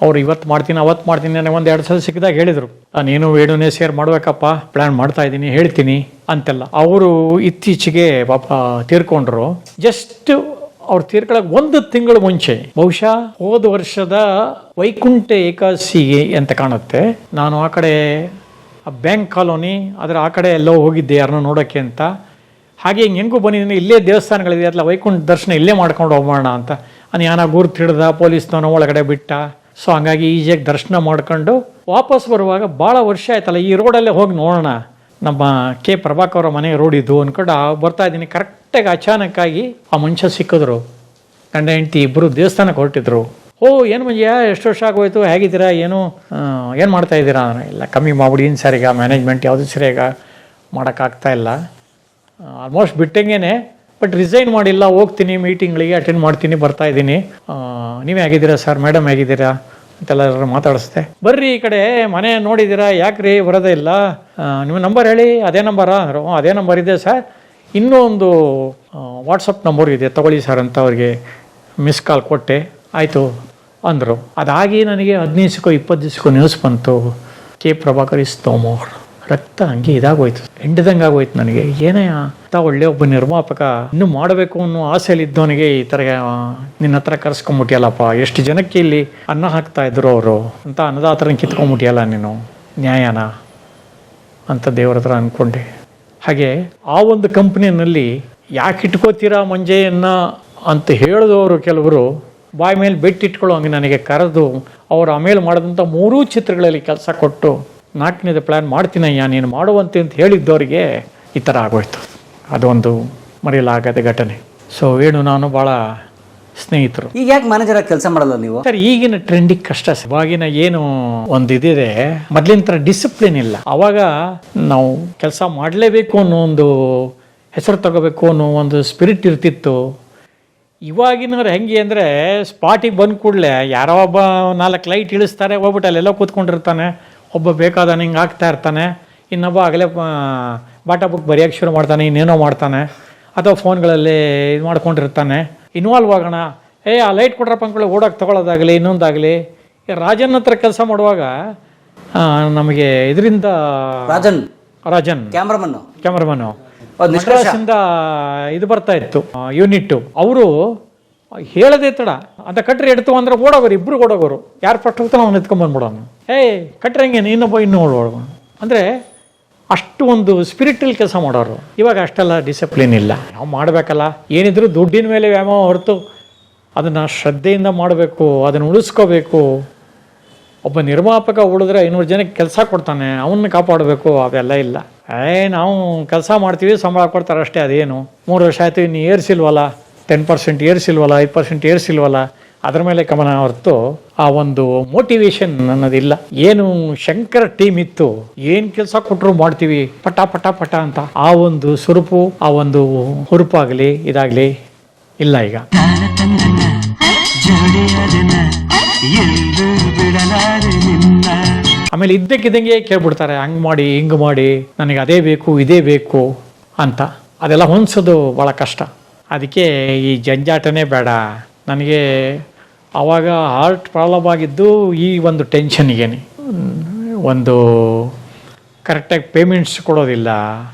ಅವ್ರು ಇವತ್ತು ಮಾಡ್ತೀನಿ ಅವತ್ತು ಮಾಡ್ತೀನಿ ನನಗೆ 1-2 ಸಲ ಸಿಕ್ಕಿದಾಗ ಹೇಳಿದರು, ನೀನು ವೇಣುನೇ ಸೇರ್ ಮಾಡಬೇಕಪ್ಪ, ಪ್ಲ್ಯಾನ್ ಮಾಡ್ತಾ ಇದ್ದೀನಿ, ಹೇಳ್ತೀನಿ ಅಂತೆಲ್ಲ. ಅವರು ಇತ್ತೀಚೆಗೆ ಪಾಪ ತೀರ್ಕೊಂಡ್ರು. ಜಸ್ಟ್ ಅವ್ರು ತೀರ್ಕೊಳ್ಳೋಕೆ 1 ತಿಂಗಳು ಮುಂಚೆ, ಬಹುಶಃ ಹೋದ ವರ್ಷದ ವೈಕುಂಠ ಏಕಾದಶಿಗೆ ಅಂತ ಕಾಣುತ್ತೆ, ನಾನು ಆ ಕಡೆ ಬ್ಯಾಂಕ್ ಕಾಲೋನಿ ಅದರ ಆ ಕಡೆ ಎಲ್ಲೋ ಹೋಗಿದ್ದೆ ಯಾರನ್ನೋ ನೋಡೋಕ್ಕೆ ಅಂತ. ಹಾಗೆ ಹೆಂಗೂ ಬಂದಿದ್ದೀನಿ, ಇಲ್ಲೇ ದೇವಸ್ಥಾನಗಳಿದೆ ಅಲ್ಲ, ವೈಕುಂಠ ದರ್ಶನ ಇಲ್ಲೇ ಮಾಡ್ಕೊಂಡು ಹೋಗೋಣ ಅಂತ. ಯಾನ ಗುರ್ತು ಹಿಡ್ದ, ಪೊಲೀಸ್ನವನು ಒಳಗಡೆ ಬಿಟ್ಟ. ಸೊ ಹಂಗಾಗಿ ಈಜಿಯಾಗಿ ದರ್ಶನ ಮಾಡ್ಕೊಂಡು ವಾಪಸ್ ಬರುವಾಗ ಭಾಳ ವರ್ಷ ಆಯ್ತಲ್ಲ, ಈ ರೋಡಲ್ಲೇ ಹೋಗಿ ನೋಡೋಣ, ನಮ್ಮ ಕೆ ಪ್ರಭಾಕರ್ ಅವರ ಮನೆ ರೋಡ್ ಇದು ಅಂದ್ಕೊಂಡು ಬರ್ತಾ ಇದ್ದೀನಿ. ಕರೆಕ್ಟಾಗಿ ಅಚಾನಕ್ಕಾಗಿ ಆ ಮನುಷ್ಯ ಸಿಕ್ಕಿದ್ರು. ಗಂಡ ಹೆಂಡತಿ ಇಬ್ಬರು ದೇವಸ್ಥಾನಕ್ಕೆ ಹೊರಟಿದ್ರು. ಓ ಏನು ಮಂಜಯ್ಯ, ಎಷ್ಟು ವರ್ಷ ಆಗೋಯ್ತು, ಹೇಗಿದ್ದೀರಾ, ಏನು ಮಾಡ್ತಾ ಇದ್ದೀರಾ? ಇಲ್ಲ ಕಮ್ಮಿ ಮಾಡ್ಬಿಡಿ ಸರಿಗ, ಮ್ಯಾನೇಜ್ಮೆಂಟ್ ಯಾವುದು ಸರಿಯಾಗ ಮಾಡೋಕ್ಕಾಗ್ತಾ ಇಲ್ಲ, ಆಲ್ಮೋಸ್ಟ್ ಬಿಟ್ಟಂಗೆ, ಬಟ್ ರಿಸೈನ್ ಮಾಡಿಲ್ಲ, ಹೋಗ್ತೀನಿ ಮೀಟಿಂಗ್ಗಳಿಗೆ ಅಟೆಂಡ್ ಮಾಡ್ತೀನಿ, ಬರ್ತಾ ಇದ್ದೀನಿ. ನೀವೇ ಹೇಗಿದ್ದೀರಾ ಸರ್, ಮೇಡಮ್ ಹೇಗಿದ್ದೀರಾ ಅಂತೆಲ್ಲರೂ ಮಾತಾಡಿಸ್ದೆ. ಬರ್ರಿ ಈ ಕಡೆ ಮನೆ ನೋಡಿದ್ದೀರಾ, ಯಾಕ್ರಿ ಬರೋದೇ ಇಲ್ಲ, ನಿಮ್ಮ ನಂಬರ್ ಹೇಳಿ, ಅದೇ ನಂಬರಾ ಅಂದರು. ಅದೇ ನಂಬರ್ ಇದೆ ಸರ್, ಇನ್ನೂ ಒಂದು ವಾಟ್ಸಪ್ ನಂಬರ್ ಇದೆ ತಗೊಳ್ಳಿ ಸರ್ ಅಂತ ಅವ್ರಿಗೆ ಮಿಸ್ ಕಾಲ್ ಕೊಟ್ಟೆ. ಆಯಿತು ಅಂದರು. ಅದಾಗಿ ನನಗೆ 15-20 ದಿವಸಕ್ಕೂ ನ್ಯೂಸ್ ಬಂತು, K Prabhakar is no more. ರಕ್ತ ಹಂಗೆ ಇದಾಗೋಯ್ತು, ಎಂಡ್ದಂಗೆ ಆಗೋಯ್ತು ನನಗೆ. ಏನೇ ಅಂತ ಒಳ್ಳೆ ಒಬ್ಬ ನಿರ್ಮಾಪಕ, ಇನ್ನೂ ಮಾಡಬೇಕು ಅನ್ನೋ ಆಸೆಯಲ್ಲಿದ್ದವನಿಗೆ ಈ ಥರ ನಿನ್ನ ಹತ್ರ ಕರ್ಸ್ಕೊಂಬಿಟ್ಟಿಯಲ್ಲಪ್ಪ, ಎಷ್ಟು ಜನಕ್ಕೆ ಇಲ್ಲಿ ಅನ್ನ ಹಾಕ್ತಾ ಇದ್ರು ಅವರು ಅಂತ ಅನ್ನದಾತರನ್ನ ಕಿತ್ಕೊಂಬಿಟ್ಟಿಯಲ್ಲ ನೀನು, ನ್ಯಾಯನ ಅಂತ ದೇವ್ರ ಹತ್ರ ಅಂದ್ಕೊಂಡೆ. ಹಾಗೆ ಆ ಒಂದು ಕಂಪ್ನಿಯಲ್ಲಿ ಯಾಕೆ ಇಟ್ಕೋತೀರಾ ಮಂಜೆಯನ್ನ ಅಂತ ಹೇಳಿದವರು ಕೆಲವರು ಬಾಯಿ ಮೇಲೆ ಬೆಟ್ಟಿಟ್ಕೊಳ್ಳೋ ಹಂಗೆ ನನಗೆ ಕರೆದು ಅವರು ಆಮೇಲೆ ಮಾಡಿದಂಥ 3 ಚಿತ್ರಗಳಲ್ಲಿ ಕೆಲಸ ಕೊಟ್ಟು 4ನೇದು ಪ್ಲ್ಯಾನ್ ಮಾಡ್ತೀನಯ್ಯ ನೀನು ಮಾಡುವಂತೆ ಅಂತ ಹೇಳಿದ್ದವರಿಗೆ ಈ ಥರ ಆಗೋಯ್ತು. ಅದೊಂದು ಮರೆಯಲಾಗದ ಘಟನೆ. ಸೊ ವೇಣು ನಾನು ಭಾಳ ಸ್ನೇಹಿತರು. ಈಗ ಯಾಕೆ ಮ್ಯಾನೇಜರ್ ಆಗಿ ಕೆಲಸ ಮಾಡಲ್ಲ ನೀವು? ಸರ್ ಈಗಿನ ಟ್ರೆಂಡಿಗೆ ಕಷ್ಟ ಸರ್. ಇವಾಗಿನ ಏನು ಒಂದು ಇದಿದೆ, ಮೊದ್ಲಿನ ಥರ ಡಿಸಿಪ್ಲಿನ್ ಇಲ್ಲ. ಅವಾಗ ನಾವು ಕೆಲಸ ಮಾಡಲೇಬೇಕು ಅನ್ನೋ ಒಂದು ಹೆಸರು ತಗೋಬೇಕು ಅನ್ನೋ ಒಂದು ಸ್ಪಿರಿಟ್ ಇರ್ತಿತ್ತು. ಇವಾಗಿನವ್ರು ಹೆಂಗೆ ಅಂದರೆ ಸ್ಪಾಟಿಗೆ ಬಂದ ಕೂಡಲೇ ಯಾರೋ ಒಬ್ಬ 4 ಲೈಟ್ ಇಳಿಸ್ತಾರೆ, ಹೋಗ್ಬಿಟ್ಟು ಅಲ್ಲೆಲ್ಲ ಕೂತ್ಕೊಂಡಿರ್ತಾನೆ, ಒಬ್ಬ ಬೇಕಾದ ಹಿಂಗೆ ಆಗ್ತಾ ಇರ್ತಾನೆ, ಇನ್ನೊಬ್ಬ ಆಗಲೇ ಬಾಟಾ ಬುಕ್ ಬರೆಯೋಕ್ಕೆ ಶುರು ಮಾಡ್ತಾನೆ, ಇನ್ನೇನೋ ಮಾಡ್ತಾನೆ, ಅಥವಾ ಫೋನ್ಗಳಲ್ಲಿ ಇದು ಮಾಡ್ಕೊಂಡಿರ್ತಾನೆ. ಇನ್ವಾಲ್ವ್ ಆಗೋಣ, ಆ ಲೈಟ್ ಕೊಡ್ರಪ್ಪ ಅಂದ್ಕೊಳ್ಳಿ ಓಡೋಕೆ ತೊಗೊಳ್ಳೋದಾಗಲಿ ಇನ್ನೊಂದಾಗಲಿ. ರಾಜನ್ ಹತ್ರ ಕೆಲಸ ಮಾಡುವಾಗ ನಮಗೆ ಇದರಿಂದ ರಾಜನ್ ಕ್ಯಾಮ್ರಾಮನ್ನು ಮದ್ರಾಸಿಂದ ಇದು ಬರ್ತಾ ಇತ್ತು ಯೂನಿಟ್ಟು. ಅವರು ಹೇಳದೆ ತಡ ಅಂತ ಕಟ್ರಿ ಎಡ್ತು ಅಂದ್ರೆ ಓಡೋಗೋರು, ಇಬ್ಬರು ಓಡೋಗೋರು. ಯಾರು ಫಸ್ಟ್ ಹೋಗ್ತಾನೆ ಅವ್ನು ಎತ್ಕೊಂಡ್ಬಂದ್ಬಿಡೋನು. ಕಟ್ರಿ ಹಂಗೆ ಇನ್ನೊಬ್ಬ ಇನ್ನೂ ಓಡೋಣ ಅಂದರೆ ಅಷ್ಟು ಒಂದು ಸ್ಪಿರಿಟಲ್ಲಿ ಕೆಲಸ ಮಾಡೋರು. ಇವಾಗ ಅಷ್ಟೆಲ್ಲ ಡಿಸಿಪ್ಲಿನ್ ಇಲ್ಲ. ನಾವು ಮಾಡಬೇಕಲ್ಲ, ಏನಿದ್ರು ದುಡ್ಡಿನ ಮೇಲೆ ವ್ಯಾಮೋಹ ಹೊರತು ಅದನ್ನು ಶ್ರದ್ಧೆಯಿಂದ ಮಾಡಬೇಕು, ಅದನ್ನು ಉಳಿಸ್ಕೋಬೇಕು. ಒಬ್ಬ ನಿರ್ಮಾಪಕ ಉಳಿದ್ರೆ 500 ಜನಕ್ಕೆ ಕೆಲಸ ಕೊಡ್ತಾನೆ, ಅವನ್ನ ಕಾಪಾಡಬೇಕು. ಅವೆಲ್ಲ ಇಲ್ಲ. ನಾವು ಕೆಲಸ ಮಾಡ್ತೀವಿ, ಸಂಬಳ ಕೊಡ್ತಾರೆ ಅಷ್ಟೇ. ಅದೇನು 3 ವರ್ಷ ಆಯಿತು, ಇನ್ನು ಏರ್ಸಿಲ್ವಲ್ಲ, 10% ಏರ್ಸಿಲ್ವಲ್ಲ, 5% ಏರ್ಸಿಲ್ವಲ್ಲ, ಅದ್ರ ಮೇಲೆ ಗಮನ ಹೊರತು ಆ ಒಂದು ಮೋಟಿವೇಶನ್ ಅನ್ನೋದಿಲ್ಲ. ಏನು ಶಂಕರ್ ಟೀಮ್ ಇತ್ತು, ಏನು ಕೆಲಸ ಕೊಟ್ಟರು ಮಾಡ್ತೀವಿ ಪಟ ಪಟ ಪಟ ಅಂತ, ಆ ಒಂದು ಸುರುಪು, ಆ ಒಂದು ಹುರುಪಾಗಲಿ ಇದಾಗಲಿ ಇಲ್ಲ ಈಗ. ಆಮೇಲೆ ಇದ್ದಕ್ಕಿದ್ದಂಗೆ ಕೇಳ್ಬಿಡ್ತಾರೆ, ಹಂಗೆ ಮಾಡಿ ಹಿಂಗೆ ಮಾಡಿ, ನನಗೆ ಅದೇ ಬೇಕು ಇದೇ ಬೇಕು ಅಂತ. ಅದೆಲ್ಲ ಹೊಂದಿಸೋದು ಭಾಳ ಕಷ್ಟ. ಅದಕ್ಕೆ ಈ ಜಂಜಾಟನೇ ಬೇಡ ನನಗೆ. ಆವಾಗ ಹಾರ್ಟ್ ಪ್ರಾಬ್ಲಮ್ ಆಗಿದ್ದು ಈ ಒಂದು ಟೆನ್ಷನ್ಗೇನೆ. ಒಂದು ಕರೆಕ್ಟಾಗಿ ಪೇಮೆಂಟ್ಸ್ ಕೊಡೋದಿಲ್ಲ,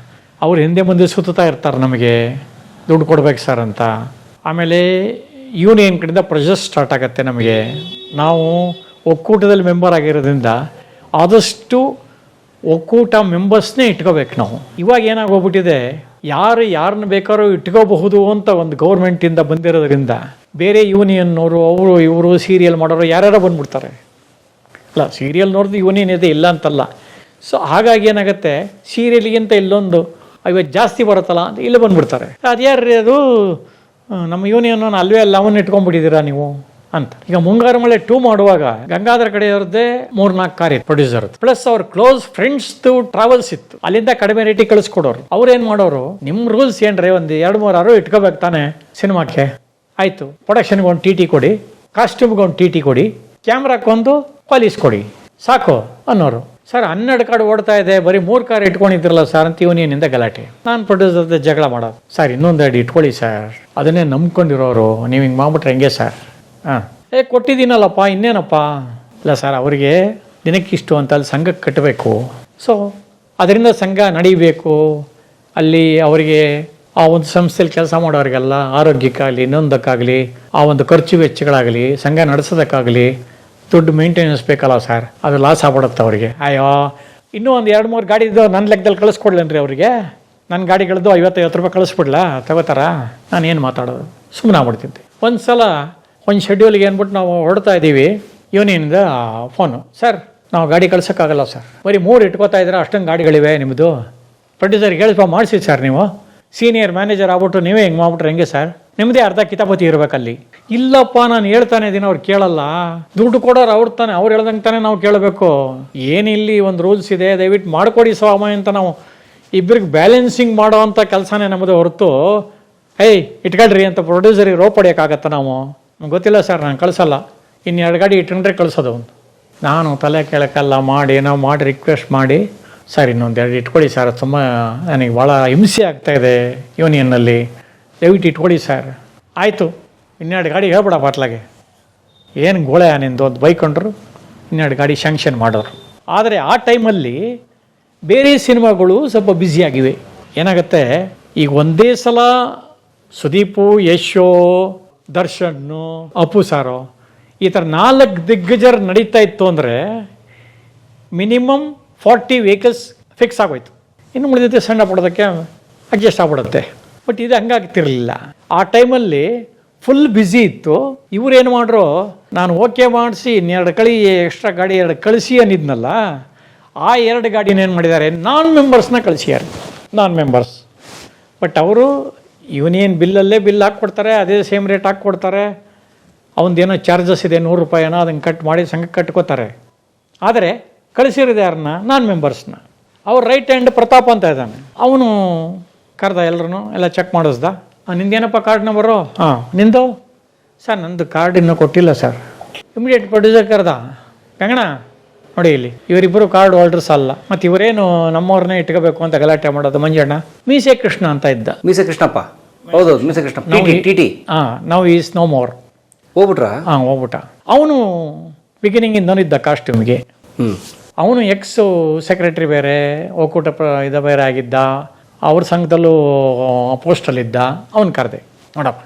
ಅವ್ರು ಹಿಂದೆ ಮುಂದೆ ಸುತ್ತಾ ಇರ್ತಾರೆ, ನಮಗೆ ದುಡ್ಡು ಕೊಡ್ಬೇಕು ಸರ್ ಅಂತ. ಆಮೇಲೆ ಯೂನಿಯನ್ ಕಡೆಯಿಂದ ಪ್ರೆಷರ್ ಸ್ಟಾರ್ಟ್ ಆಗುತ್ತೆ ನಮಗೆ. ನಾವು ಒಕ್ಕೂಟದಲ್ಲಿ ಮೆಂಬರ್ ಆಗಿರೋದ್ರಿಂದ ಆದಷ್ಟು ಒಕ್ಕೂಟ ಮೆಂಬರ್ಸ್ನೇ ಇಟ್ಕೋಬೇಕು ನಾವು. ಇವಾಗ ಏನಾಗೋಗ್ಬಿಟ್ಟಿದೆ, ಯಾರನ್ನ ಬೇಕಾದ್ರೂ ಇಟ್ಕೋಬಹುದು ಅಂತ ಒಂದು ಗೌರ್ಮೆಂಟಿಂದ ಬಂದಿರೋದ್ರಿಂದ ಬೇರೆ ಯೂನಿಯನ್ನವರು ಅವರು ಇವರು ಸೀರಿಯಲ್ ಮಾಡೋರು ಯಾರ್ಯಾರೋ ಬಂದ್ಬಿಡ್ತಾರೆ. ಅಲ್ಲ, ಸೀರಿಯಲ್ ನೋಡಿದ್ರೆ ಯೂನಿಯನ್ ಇದೆ ಇಲ್ಲ ಅಂತಲ್ಲ. ಸೊ ಹಾಗಾಗಿ ಏನಾಗುತ್ತೆ, ಸೀರಿಯಲ್ಗಿಂತ ಇಲ್ಲೊಂದು 50 ಜಾಸ್ತಿ ಬರುತ್ತಲ್ಲ ಅಂತ ಇಲ್ಲಿ ಬಂದ್ಬಿಡ್ತಾರೆ. ಅದು ಯಾರ್ರಿ ಅದು ನಮ್ಮ ಯೂನಿಯನ್ ಅಲ್ವೇ ಅಲ್ಲ, ಅವನ್ನ ಇಟ್ಕೊಂಡ್ಬಿಟ್ಟಿದ್ದೀರಾ ನೀವು ಅಂತ. ಈಗ ಮುಂಗಾರು ಮಳೆ 2 ಮಾಡುವಾಗ ಗಂಗಾಧರ ಕಡೆಯವ್ರದ್ದೇ 3-4 ಕಾರ್ ಇತ್ತು ಪ್ರೊಡ್ಯೂಸರ್, ಪ್ಲಸ್ ಅವ್ರ ಕ್ಲೋಸ್ ಫ್ರೆಂಡ್ಸ್ದು ಟ್ರಾವೆಲ್ಸ್ ಇತ್ತು. ಅಲ್ಲಿಂದ ಕಡಿಮೆ ರೇಟಿಗೆ ಕಳಿಸ್ಕೊಡೋರು. ಅವ್ರೇನು ಮಾಡೋರು, ನಿಮ್ಮ ರೂಲ್ಸ್ ಏನ್ರಿ, ಒಂದು 2-3 ಇಟ್ಕೋಬೇಕು ತಾನೆ ಸಿನಿಮಾಕ್ಕೆ, ಆಯಿತು ಪ್ರೊಡಕ್ಷನ್ಗೆ ಒಂದು TT ಕೊಡಿ, ಕಾಸ್ಟ್ಯೂಮ್ಗೆ ಒಂದು TT ಕೊಡಿ, ಕ್ಯಾಮ್ರಾಕ್ಕೊಂದು ಪಾಲಿಸ್ ಕೊಡಿ ಸಾಕು ಅನ್ನೋರು. ಸರ್ 12 ಕಾರ್ ಓಡ್ತಾ ಇದೆ, ಬರೀ 3 ಕಾರ್ ಇಟ್ಕೊಂಡಿದ್ರಲ್ಲ ಸರ್ ಅಂತ ಯೂನಿಯನಿಂದ ಗಲಾಟೆ. ನಾನು ಪ್ರೊಡ್ಯೂಸರ್ ಜಗಳ ಮಾಡೋದು, ಸರ್ ಇನ್ನೊಂದೆರಡು ಇಟ್ಕೊಳ್ಳಿ ಸರ್, ಅದನ್ನೇ ನಂಬ್ಕೊಂಡಿರೋರು, ನೀವು ಹಿಂಗೆ ಮಾಡ್ಬಿಟ್ರೆ ಹೆಂಗೆ ಸರ್? ಕೊಟ್ಟಿದ್ದೀನಲ್ಲಪ್ಪ ಇನ್ನೇನಪ್ಪ. ಇಲ್ಲ ಸರ್, ಅವರಿಗೆ ದಿನಕ್ಕಿಷ್ಟು ಅಂತ ಅಲ್ಲಿ ಸಂಘಕ್ಕೆ ಕಟ್ಟಬೇಕು. ಸೊ ಅದರಿಂದ ಸಂಘ ನಡೀಬೇಕು. ಅಲ್ಲಿ ಅವರಿಗೆ ಆ ಒಂದು ಸಂಸ್ಥೆಯಲ್ಲಿ ಕೆಲಸ ಮಾಡೋರಿಗೆಲ್ಲ ಆರೋಗ್ಯಕ್ಕಾಗಲಿ ಇನ್ನೊಂದಕ್ಕಾಗಲಿ, ಆ ಒಂದು ಖರ್ಚು ವೆಚ್ಚಗಳಾಗಲಿ, ಸಂಘ ನಡೆಸೋದಕ್ಕಾಗಲಿ ದುಡ್ಡು ಮೇಂಟೆನೆನ್ಸ್ ಬೇಕಲ್ಲ ಸರ್, ಅದು ಲಾಸ್ ಆಗ್ಬಿಡುತ್ತೆ ಅವರಿಗೆ. ಅಯ್ಯೋ ಇನ್ನೂ ಒಂದು 2-3 ಗಾಡಿದು ನನ್ನ ಲೆಕ್ಕದಲ್ಲಿ ಕಳಿಸ್ಕೊಡ್ಲೇನ್ರಿ ಅವರಿಗೆ, ನನ್ನ ಗಾಡಿಗಳದ್ದು 50-50 ರೂಪಾಯಿ ಕಳಿಸ್ಬಿಡ್ಲಾ, ತಗೋತಾರ? ನಾನು ಏನು ಮಾತಾಡೋದು, ಸುಮ್ಮನೆ ಆಗ್ಬಿಡ್ತಿದ್ದೆ. ಒಂದು ಸಲ ಒಂದು ಶೆಡ್ಯೂಲ್ಗೆ ಏನ್ಬಿಟ್ಟು ನಾವು ಹೊರಡ್ತಾ ಇದ್ದೀವಿ, ಯೂನಿಯನ್ದ ಫೋನು, ಸರ್ ನಾವು ಗಾಡಿ ಕಳ್ಸೋಕ್ಕಾಗಲ್ಲ ಸರ್, ಬರೀ 3 ಇಟ್ಕೋತಾ ಇದ್ರೆ ಅಷ್ಟೊಂದು ಗಾಡಿಗಳಿವೆ ನಿಮ್ಮದು, ಪ್ರೊಡ್ಯೂಸರ್ಗೆ ಹೇಳಿಸ್ಬಾ ಮಾಡಿಸಿ ಸರ್, ನೀವು ಸೀನಿಯರ್ ಮ್ಯಾನೇಜರ್ ಆಗ್ಬಿಟ್ಟು ನೀವೇ ಹೆಂಗೆ ಮಾಡ್ಬಿಟ್ರೆ ಹೆಂಗೆ ಸರ್, ನಿಮ್ಮದೇ ಅರ್ಧ ಕಿತಾಪತಿ ಇರಬೇಕಲ್ಲಿ. ಇಲ್ಲಪ್ಪ ನಾನು ಹೇಳ್ತಾನೆ ಇದ್ದೀನಿ, ಅವ್ರು ಕೇಳಲ್ಲ, ದುಡ್ಡು ಕೊಡೋರು ಅವ್ರು ತಾನೆ, ಅವ್ರು ಹೇಳ್ದಂಗೆ ತಾನೇ ನಾವು ಕೇಳಬೇಕು. ಏನಿಲ್ಲಿ ಒಂದು ರೂಲ್ಸ್ ಇದೆ, ದಯವಿಟ್ಟು ಮಾಡಿಕೊಡಿ ಸ್ವಾಮಿ ಅಂತ ನಾವು ಇಬ್ಬರಿಗೆ ಬ್ಯಾಲೆನ್ಸಿಂಗ್ ಮಾಡೋ ಅಂಥ ಕೆಲಸನೇ ನಮ್ಮದು ಹೊರತು, ಇಟ್ಕೊಳ್ರಿ ಅಂತ ಪ್ರೊಡ್ಯೂಸರಿಗೆ ರೋಪ್ ಹೊಡಿಯೋಕ್ಕಾಗತ್ತ ನಾವು? ನಮ್ಗೆ ಗೊತ್ತಿಲ್ಲ ಸರ್, ನಾನು ಕಳಿಸಲ್ಲ, ಇನ್ನು 2 ಗಾಡಿ ಇಟ್ಕೊಂಡ್ರೆ ಕಳಿಸೋದು. ನಾನು ತಲೆ ಕೇಳೋಕ್ಕೆಲ್ಲ ಮಾಡಿ ನಾವು ಮಾಡಿ ರಿಕ್ವೆಸ್ಟ್ ಮಾಡಿ, ಸರ್ ಇನ್ನೊಂದು 2 ಇಟ್ಕೊಳ್ಳಿ ಸರ್, ತುಂಬ ನನಗೆ ಭಾಳ ಹಿಂಸೆ ಆಗ್ತಾಯಿದೆ ಯೂನಿಯನ್ನಲ್ಲಿ, ದಯವಿಟ್ಟು ಇಟ್ಕೊಳ್ಳಿ ಸರ್. ಆಯಿತು, 2 ಗಾಡಿ ಹೇಳ್ಬಿಡ ಬಾಟ್ಲಾಗೆ, ಏನು ಗೋಳೆ ನಿಂದು ಒಂದು ಬೈಕೊಂಡ್ರು, 2 ಗಾಡಿ ಶಾಂಕ್ಷನ್ ಮಾಡೋರು. ಆದರೆ ಆ ಟೈಮಲ್ಲಿ ಬೇರೆ ಸಿನಿಮಾಗಳು ಸ್ವಲ್ಪ ಬ್ಯುಸಿಯಾಗಿವೆ. ಏನಾಗುತ್ತೆ, ಈಗ ಒಂದೇ ಸಲ ಸುದೀಪು, ಯಶೋ, ದರ್ಶನ್ನು, ಅಪ್ಪು ಸಾರೋ ಈ ಥರ 4 ದಿಗ್ಗಜರು ನಡೀತಾ ಇತ್ತು ಅಂದರೆ ಮಿನಿಮಮ್ 40 ವೆಹಿಕಲ್ಸ್ ಫಿಕ್ಸ್ ಆಗೋಯ್ತು. ಇನ್ನು ಉಳಿದೈತೆ ಸಣ್ಣ ಪಡೋದಕ್ಕೆ ಅಡ್ಜಸ್ಟ್ ಆಗ್ಬಿಡುತ್ತೆ. ಬಟ್ ಇದು ಹಂಗಾಗ್ತಿರಲಿಲ್ಲ. ಆ ಟೈಮಲ್ಲಿ ಫುಲ್ ಬ್ಯುಸಿ ಇತ್ತು. ಇವ್ರೇನು ಮಾಡ್ರು, ನಾನು ಓಕೆ ಮಾಡಿಸಿ 2 ಎಕ್ಸ್ಟ್ರಾ ಗಾಡಿ 2 ಕಳಿಸಿ ಅನ್ನಿದ್ನಲ್ಲ, ಆ 2 ಗಾಡಿನೇನು ಮಾಡಿದ್ದಾರೆ, ಮೆಂಬರ್ಸ್ನ ಕಳಿಸಿದ್ದಾರೆ, ಮೆಂಬರ್ಸ್. ಬಟ್ ಅವರು ಯೂನಿಯನ್ ಬಿಲ್ಲಲ್ಲೇ ಬಿಲ್ ಹಾಕ್ಕೊಡ್ತಾರೆ, ಅದೇ ಸೇಮ್ ರೇಟ್ ಹಾಕ್ಕೊಡ್ತಾರೆ, ಅವನದೇನೋ ಚಾರ್ಜಸ್ ಇದೆ ₹100 ಅದನ್ನು ಕಟ್ ಮಾಡಿ ಸಂಘಕ್ಕೆ ಕಟ್ಕೋತಾರೆ. ಆದರೆ ಕಳಿಸಿರೋದು ಯಾರನ್ನ? ನಾನ್ ಮೆಂಬರ್ಸ್ನ. ಅವ್ರ ರೈಟ್ ಹ್ಯಾಂಡ್ ಪ್ರತಾಪ್ ಅಂತ ಇದ್ದಾನೆ, ಅವನು ಕರೆದ ಎಲ್ಲರೂ ಎಲ್ಲ ಚೆಕ್ ಮಾಡಿಸ್ದ. ನಿಂದೇನಪ್ಪ ಕಾರ್ಡ್ ನಂಬರು? ಹಾಂ ನಿಂದು ಸರ್ ನಂದು ಕಾರ್ಡ್ ಇನ್ನೂ ಕೊಟ್ಟಿಲ್ಲ ಸರ್. ಇಮಿಡಿಯೇಟ್ ಪ್ರೊಡ್ಯೂಸರ್ ಕರೆದ, ಗಂಗಣ ನೋಡಿ ಇಲ್ಲಿ ಇವರಿಬ್ಬರು ಕಾರ್ಡ್ ಹೋಲ್ಡರ್ಸ್ ಅಲ್ಲ, ಮತ್ತು ಇವರೇನು ನಮ್ಮವ್ರನ್ನೇ ಇಟ್ಕೋಬೇಕು ಅಂತ ಗಲಾಟೆ ಮಾಡೋದು. ಮಂಜಣ್ಣ ಮೀಸೆ ಕೃಷ್ಣ ಅಂತ ಇದ್ದ. ಮೀಸೆ ಕೃಷ್ಣಪ್ಪ, ಹೌದೌದು ಮೀಸೆ ಕೃಷ್ಣಪ್ಪ, ಟಿ ಟಿ. ಹಾಂ ನಾವು ಈಸ್ ನೋ ಮೋರ್. ಹೋಗ್ಬಿಟ್ರಾ? ಹಾಂ ಹೋಗ್ಬಿಟ್ಟ. ಅವನು ಬಿಗಿನಿಂಗಿಂದನೂ ಇದ್ದ ಕಾಸ್ಟ್ಯೂಮ್ಗೆ. ಅವನು ಎಕ್ಸ್ ಸೆಕ್ರೆಟರಿ ಬೇರೆ, ಒಕ್ಕೂಟ ಇದು ಬೇರೆ ಆಗಿದ್ದ, ಅವ್ರ ಸಂಘದಲ್ಲೂ ಪೋಸ್ಟಲ್ಲಿದ್ದ. ಅವನು ಕರೆದೆ, ನೋಡಪ್ಪ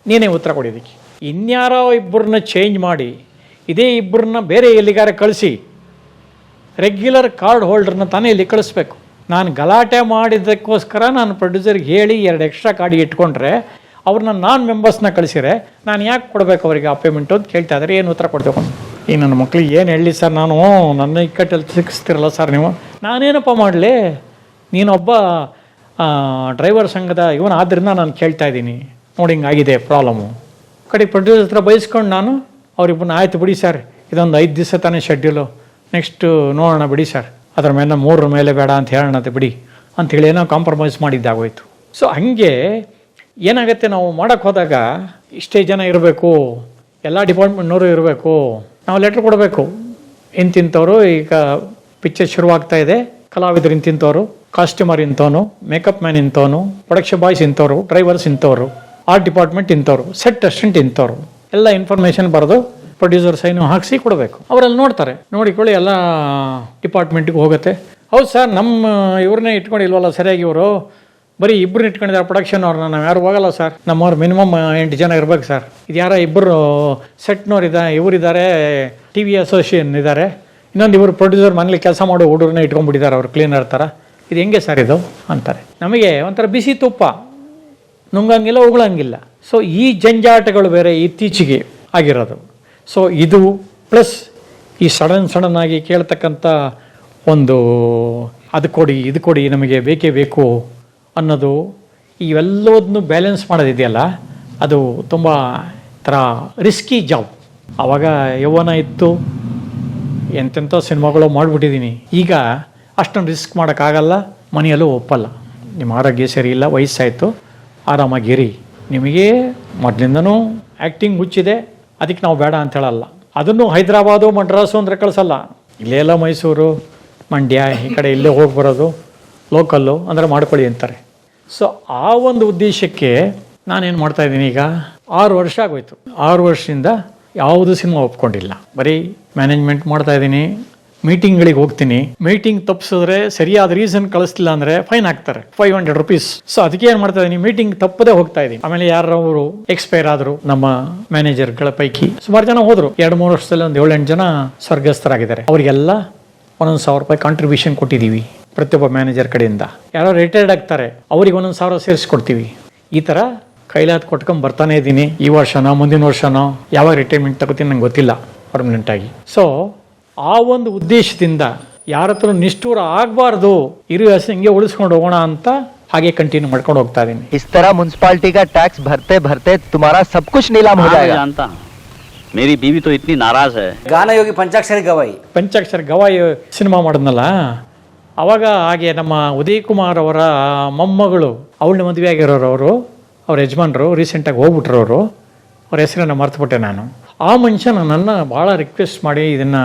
ನೀನೇ ಉತ್ತರ ಕೊಡಿದ್ದಕ್ಕೆ, ಇನ್ಯಾರೋ ಇಬ್ಬರನ್ನ ಚೇಂಜ್ ಮಾಡಿ ಇದೇ ಇಬ್ಬರನ್ನ ಬೇರೆ ಎಲ್ಲಿಗಾರ ಕಳಿಸಿ ರೆಗ್ಯುಲರ್ ಕಾರ್ಡ್ ಹೋಲ್ಡರ್ನ ತಾನೇ ಇಲ್ಲಿ ಕಳಿಸ್ಬೇಕು. ನಾನು ಗಲಾಟೆ ಮಾಡಿದ್ದಕ್ಕೋಸ್ಕರ ನಾನು ಪ್ರೊಡ್ಯೂಸರ್ಗೆ ಹೇಳಿ 2 ಎಕ್ಸ್ಟ್ರಾ ಕಾರ್ಡಿಗೆ ಇಟ್ಕೊಂಡ್ರೆ ಅವ್ರನ್ನ ನಾನ್ ಮೆಂಬರ್ಸ್ನ ಕಳಿಸಿರೆ ನಾನು ಯಾಕೆ ಕೊಡಬೇಕು ಅವರಿಗೆ ಆ ಪೇಮೆಂಟು ಅಂತ ಕೇಳ್ತಾ ಇದ್ದಾರೆ. ಏನು ಉತ್ತರ ಕೊಡ್ಬೇಕು? ಈ ನನ್ನ ಮಕ್ಳಿಗೆ ಏನು ಹೇಳಿ ಸರ್, ನಾನು ನನ್ನ ಇಕ್ಕಟ್ಟಲ್ಲಿ ಸಿಕ್ಸ್ತಿರಲ್ಲ ಸರ್ ನೀವು. ನಾನೇನಪ್ಪ ಮಾಡಲಿ, ನೀನೊಬ್ಬ ಡ್ರೈವರ್ ಸಂಘದ ಇವನು ಆದ್ದರಿಂದ ನಾನು ಕೇಳ್ತಾ ಇದ್ದೀನಿ, ನೋಡಿ ಹಿಂಗಾಗಿದೆ ಪ್ರಾಬ್ಲಮ್ಮು. ಕಡೆ ಪ್ರೊಡ್ಯೂಸರ್ ಹತ್ರ ಬಯಸ್ಕೊಂಡು ನಾನು ಅವ್ರಿಬ್ಬರನ್ನ ಆಯ್ತು ಬಿಡಿ ಸರ್, ಇದೊಂದು 5 ದಿವಸ ತಾನೇ ಶೆಡ್ಯೂಲು, ನೆಕ್ಸ್ಟು ನೋಡೋಣ ಬಿಡಿ ಸರ್, ಅದ್ರ ಮೇಲೆ 3 ಮೇಲೆ ಬೇಡ ಅಂತ ಹೇಳೋಣತೆ ಬಿಡಿ ಅಂಥೇಳಿ ಏನೋ ಕಾಂಪ್ರಮೈಸ್ ಮಾಡಿದ್ದಾಗೋಯ್ತು. ಸೊ ಹಾಗೆ ಏನಾಗುತ್ತೆ, ನಾವು ಮಾಡೋಕ್ಕೆ ಹೋದಾಗ ಇಷ್ಟೇ ಜನ ಇರಬೇಕು, ಎಲ್ಲ ಡಿಪಾರ್ಟ್ಮೆಂಟ್ನವರು ಇರಬೇಕು, ನಾವು ಲೆಟ್ರ್ ಕೊಡಬೇಕು, ಇಂತಿಂಥವ್ರು ಈಗ ಪಿಕ್ಚರ್ ಶುರುವಾಗ್ತಾ ಇದೆ, ಕಲಾವಿದರು ಇಂತಿಂಥವ್ರು, ಕಾಸ್ಟ್ಯೂಮರ್ ಇಂಥವನು, ಮೇಕಪ್ ಮ್ಯಾನ್ ಇಂಥವನು, ಪ್ರೊಡಕ್ಷನ್ ಬಾಯ್ಸ್ ಇಂಥವ್ರು, ಡ್ರೈವರ್ಸ್ ಇಂಥವ್ರು, ಆರ್ಟ್ ಡಿಪಾರ್ಟ್ಮೆಂಟ್ ಇಂಥವ್ರು, ಸೆಟ್ ಅಸಿಸ್ಟೆಂಟ್ ಇಂಥವ್ರು, ಎಲ್ಲ ಇನ್ಫಾರ್ಮೇಷನ್ ಬರೆದು ಪ್ರೊಡ್ಯೂಸರ್ ಸೈನು ಹಾಕಿಸಿ ಕೊಡಬೇಕು. ಅವರಲ್ಲಿ ನೋಡ್ತಾರೆ, ನೋಡಿಕೊಳ್ಳಿ ಎಲ್ಲ ಡಿಪಾರ್ಟ್ಮೆಂಟಿಗೆ ಹೋಗುತ್ತೆ. ಹೌದು ಸರ್, ನಮ್ಮ ಇವ್ರನ್ನೇ ಇಟ್ಕೊಂಡಿಲ್ವಲ್ಲ ಸರಿಯಾಗಿ, ಇವರು ಬರೀ ಇಬ್ಬರನ್ನ ಇಟ್ಕೊಂಡಿದ್ದಾರೆ ಪ್ರೊಡಕ್ಷನ್ ಅವ್ರನ್ನ, ನಾವು ಯಾರು ಹೋಗಲ್ಲ ಸರ್, ನಮ್ಮವ್ರು ಮಿನಿಮಮ್ 8 ಜನ ಇರ್ಬೇಕು ಸರ್. ಇದು ಯಾರೋ ಇಬ್ಬರು ಸೆಟ್ನವ್ರು ಇವರಿದ್ದಾರೆ, ಟಿ ವಿ ಅಸೋಸಿಯೇಷನ್ ಇದ್ದಾರೆ, ಇನ್ನೊಂದು ಇವರು ಪ್ರೊಡ್ಯೂಸರ್ ಮನೇಲಿ ಕೆಲಸ ಮಾಡೋ ಹುಡುಗರನ್ನ ಇಟ್ಕೊಂಡ್ಬಿಟ್ಟಿದ್ದಾರೆ ಅವರು ಕ್ಲೀನರ್ ಥರ. ಇದು ಹೆಂಗೆ ಸರ್ ಇದು ಅಂತಾರೆ. ನಮಗೆ ಒಂಥರ ಬಿಸಿ ತುಪ್ಪ, ನುಂಗಂಗಿಲ್ಲ ಉಗುಳಂಗಿಲ್ಲ. ಸೊ ಈ ಜಂಜಾಟಗಳು ಬೇರೆ ಇತ್ತೀಚೆಗೆ ಆಗಿರೋದು. ಸೊ ಇದು ಪ್ಲಸ್ ಈ ಸಡನ್ ಆಗಿ ಕೇಳ್ತಕ್ಕಂಥ ಒಂದು ಅದು ಕೊಡಿ ಇದು ಕೊಡಿ ನಮಗೆ ಬೇಕೇ ಬೇಕು ಅನ್ನೋದು, ಇವೆಲ್ಲದನ್ನು ಬ್ಯಾಲೆನ್ಸ್ ಮಾಡೋದಿದೆಯಲ್ಲ, ಅದು ತುಂಬ ಥರ ರಿಸ್ಕಿ ಜಾಬ್. ಆವಾಗ ಯೌವನ ಇತ್ತು, ಎಂತೆಂಥ ಸಿನಿಮಾಗಳು ಮಾಡಿಬಿಟ್ಟಿದ್ದೀನಿ. ಈಗ ಅಷ್ಟೊಂದು ರಿಸ್ಕ್ ಮಾಡೋಕ್ಕಾಗಲ್ಲ, ಮನೆಯಲ್ಲೂ ಒಪ್ಪಲ್ಲ. ನಿಮ್ಮ ಆರೋಗ್ಯ ಸರಿ ಇಲ್ಲ, ವಯಸ್ಸಾಯಿತು, ಆರಾಮಾಗಿರಿ. ನಿಮಗೆ ಮೊದಲಿಂದನೂ ಆ್ಯಕ್ಟಿಂಗ್ ಹುಚ್ಚಿದೆ, ಅದಕ್ಕೆ ನಾವು ಬೇಡ ಅಂತ ಹೇಳಲ್ಲ. ಅದನ್ನು ಹೈದರಾಬಾದು ಮಡ್ರಾಸು ಅಂದರೆ ಕಳಿಸಲ್ಲ, ಇಲ್ಲೇ ಎಲ್ಲ ಮೈಸೂರು ಮಂಡ್ಯ ಈ ಕಡೆ ಇಲ್ಲೇ ಹೋಗಿ ಬರೋದು, ಲೋಕಲ್ಲು ಅಂದರೆ ಮಾಡ್ಕೊಳ್ಳಿ ಅಂತಾರೆ. ಸೊ ಆ ಒಂದು ಉದ್ದೇಶಕ್ಕೆ ನಾನೇನು ಮಾಡ್ತಾಯಿದ್ದೀನಿ, ಈಗ 6 ವರ್ಷ ಆಗೋಯ್ತು. 6 ವರ್ಷದಿಂದ ಯಾವುದು ಸಿನಿಮಾ ಒಪ್ಕೊಂಡಿಲ್ಲ, ಬರೀ ಮ್ಯಾನೇಜ್ಮೆಂಟ್ ಮಾಡ್ತಾಯಿದ್ದೀನಿ, ಮೀಟಿಂಗ್ಗಳಿಗೆ ಹೋಗ್ತೀನಿ. ಮೀಟಿಂಗ್ ತಪ್ಪಿಸಿದ್ರೆ, ಸರಿಯಾದ ರೀಸನ್ ಕಳಿಸ್ತಿಲ್ಲ ಅಂದರೆ ಫೈನ್ ಹಾಕ್ತಾರೆ, ₹500. ಸೊ ಅದಕ್ಕೆ ಏನು ಮಾಡ್ತಾ ಇದ್ದೀನಿ, ಮೀಟಿಂಗ್ ತಪ್ಪದೇ ಹೋಗ್ತಾ ಇದ್ದೀನಿ. ಆಮೇಲೆ ಯಾರವರು ಎಕ್ಸ್ಪೈರ್ ಆದರು ನಮ್ಮ ಮ್ಯಾನೇಜರ್ಗಳ ಪೈಕಿ ಸುಮಾರು ಜನ ಹೋದರು. 2-3 ವರ್ಷದಲ್ಲಿ ಒಂದು 7-8 ಜನ ಸ್ವರ್ಗಸ್ಥರಾಗಿದ್ದಾರೆ. ಅವರಿಗೆಲ್ಲ ₹1,000 ಕಾಂಟ್ರಿಬ್ಯೂಷನ್ ಕೊಟ್ಟಿದ್ದೀವಿ ಪ್ರತಿಯೊಬ್ಬ ಮ್ಯಾನೇಜರ್ ಕಡೆಯಿಂದ. ಯಾರೋ ರಿಟೈರ್ಡ್ ಆಗ್ತಾರೆ, ಅವ್ರಿಗೆ $1,000 ಸೇರಿಸ್ಕೊಡ್ತೀವಿ. ಈ ಥರ ಕೈಲಾದ ಕೊಟ್ಕೊಂಡು ಬರ್ತಾನೆ ಇದ್ದೀನಿ. ಈ ವರ್ಷನೋ ಮುಂದಿನ ವರ್ಷನೋ ಯಾವಾಗ ರಿಟೈರ್ಮೆಂಟ್ ತಗೋತೀನಿ ನಂಗೆ ಗೊತ್ತಿಲ್ಲ ಪರ್ಮನೆಂಟಾಗಿ. ಸೊ ಆ ಒಂದು ಉದ್ದೇಶದಿಂದ ಯಾರ ಹತ್ರ ನಿಷ್ಠೂರ ಆಗಬಾರ್ದು, ಇರೋ ಹೆಸರು ಹಿಂಗೆ ಉಳಿಸ್ಕೊಂಡು ಹೋಗೋಣ ಅಂತ ಹಾಗೆ ಕಂಟಿನ್ಯೂ ಮಾಡ್ಕೊಂಡು ಹೋಗ್ತಾ ಇದ್ದೀನಿ. इस तरह म्युनिसिपैलिटी का टैक्स भरते भरते तुम्हारा सब कुछ नीलाम हो जाएगा। जानता हूँ, मेरी बीवी तो इतनी नाराज है। ಗಾನಯೋಗಿ ಪಂಚಾಕ್ಷರಿ ಗವಾಯಿ. ಪಂಚಾಕ್ಷರ ಗವಾಯಿ ಸಿನಿಮಾ ಮಾಡಿದ್ನಲ್ಲ, ಆವಾಗ ಹಾಗೆ ನಮ್ಮ ಉದಯ್ ಕುಮಾರ್ ಅವರ ಮೊಮ್ಮಗಳು, ಅವಳನ್ನ ಮದುವೆ ಆಗಿರೋರು, ಅವ್ರ ಯಜಮಾನರು ರೀಸೆಂಟಾಗಿ ಹೋಗ್ಬಿಟ್ರು. ಅವ್ರ ಹೆಸರನ್ನು ಮರ್ತುಬಿಟ್ಟೆ ನಾನು. ಆ ಮನುಷ್ಯ ನನ್ನನ್ನು ಭಾಳ ರಿಕ್ವೆಸ್ಟ್ ಮಾಡಿ ಇದನ್ನು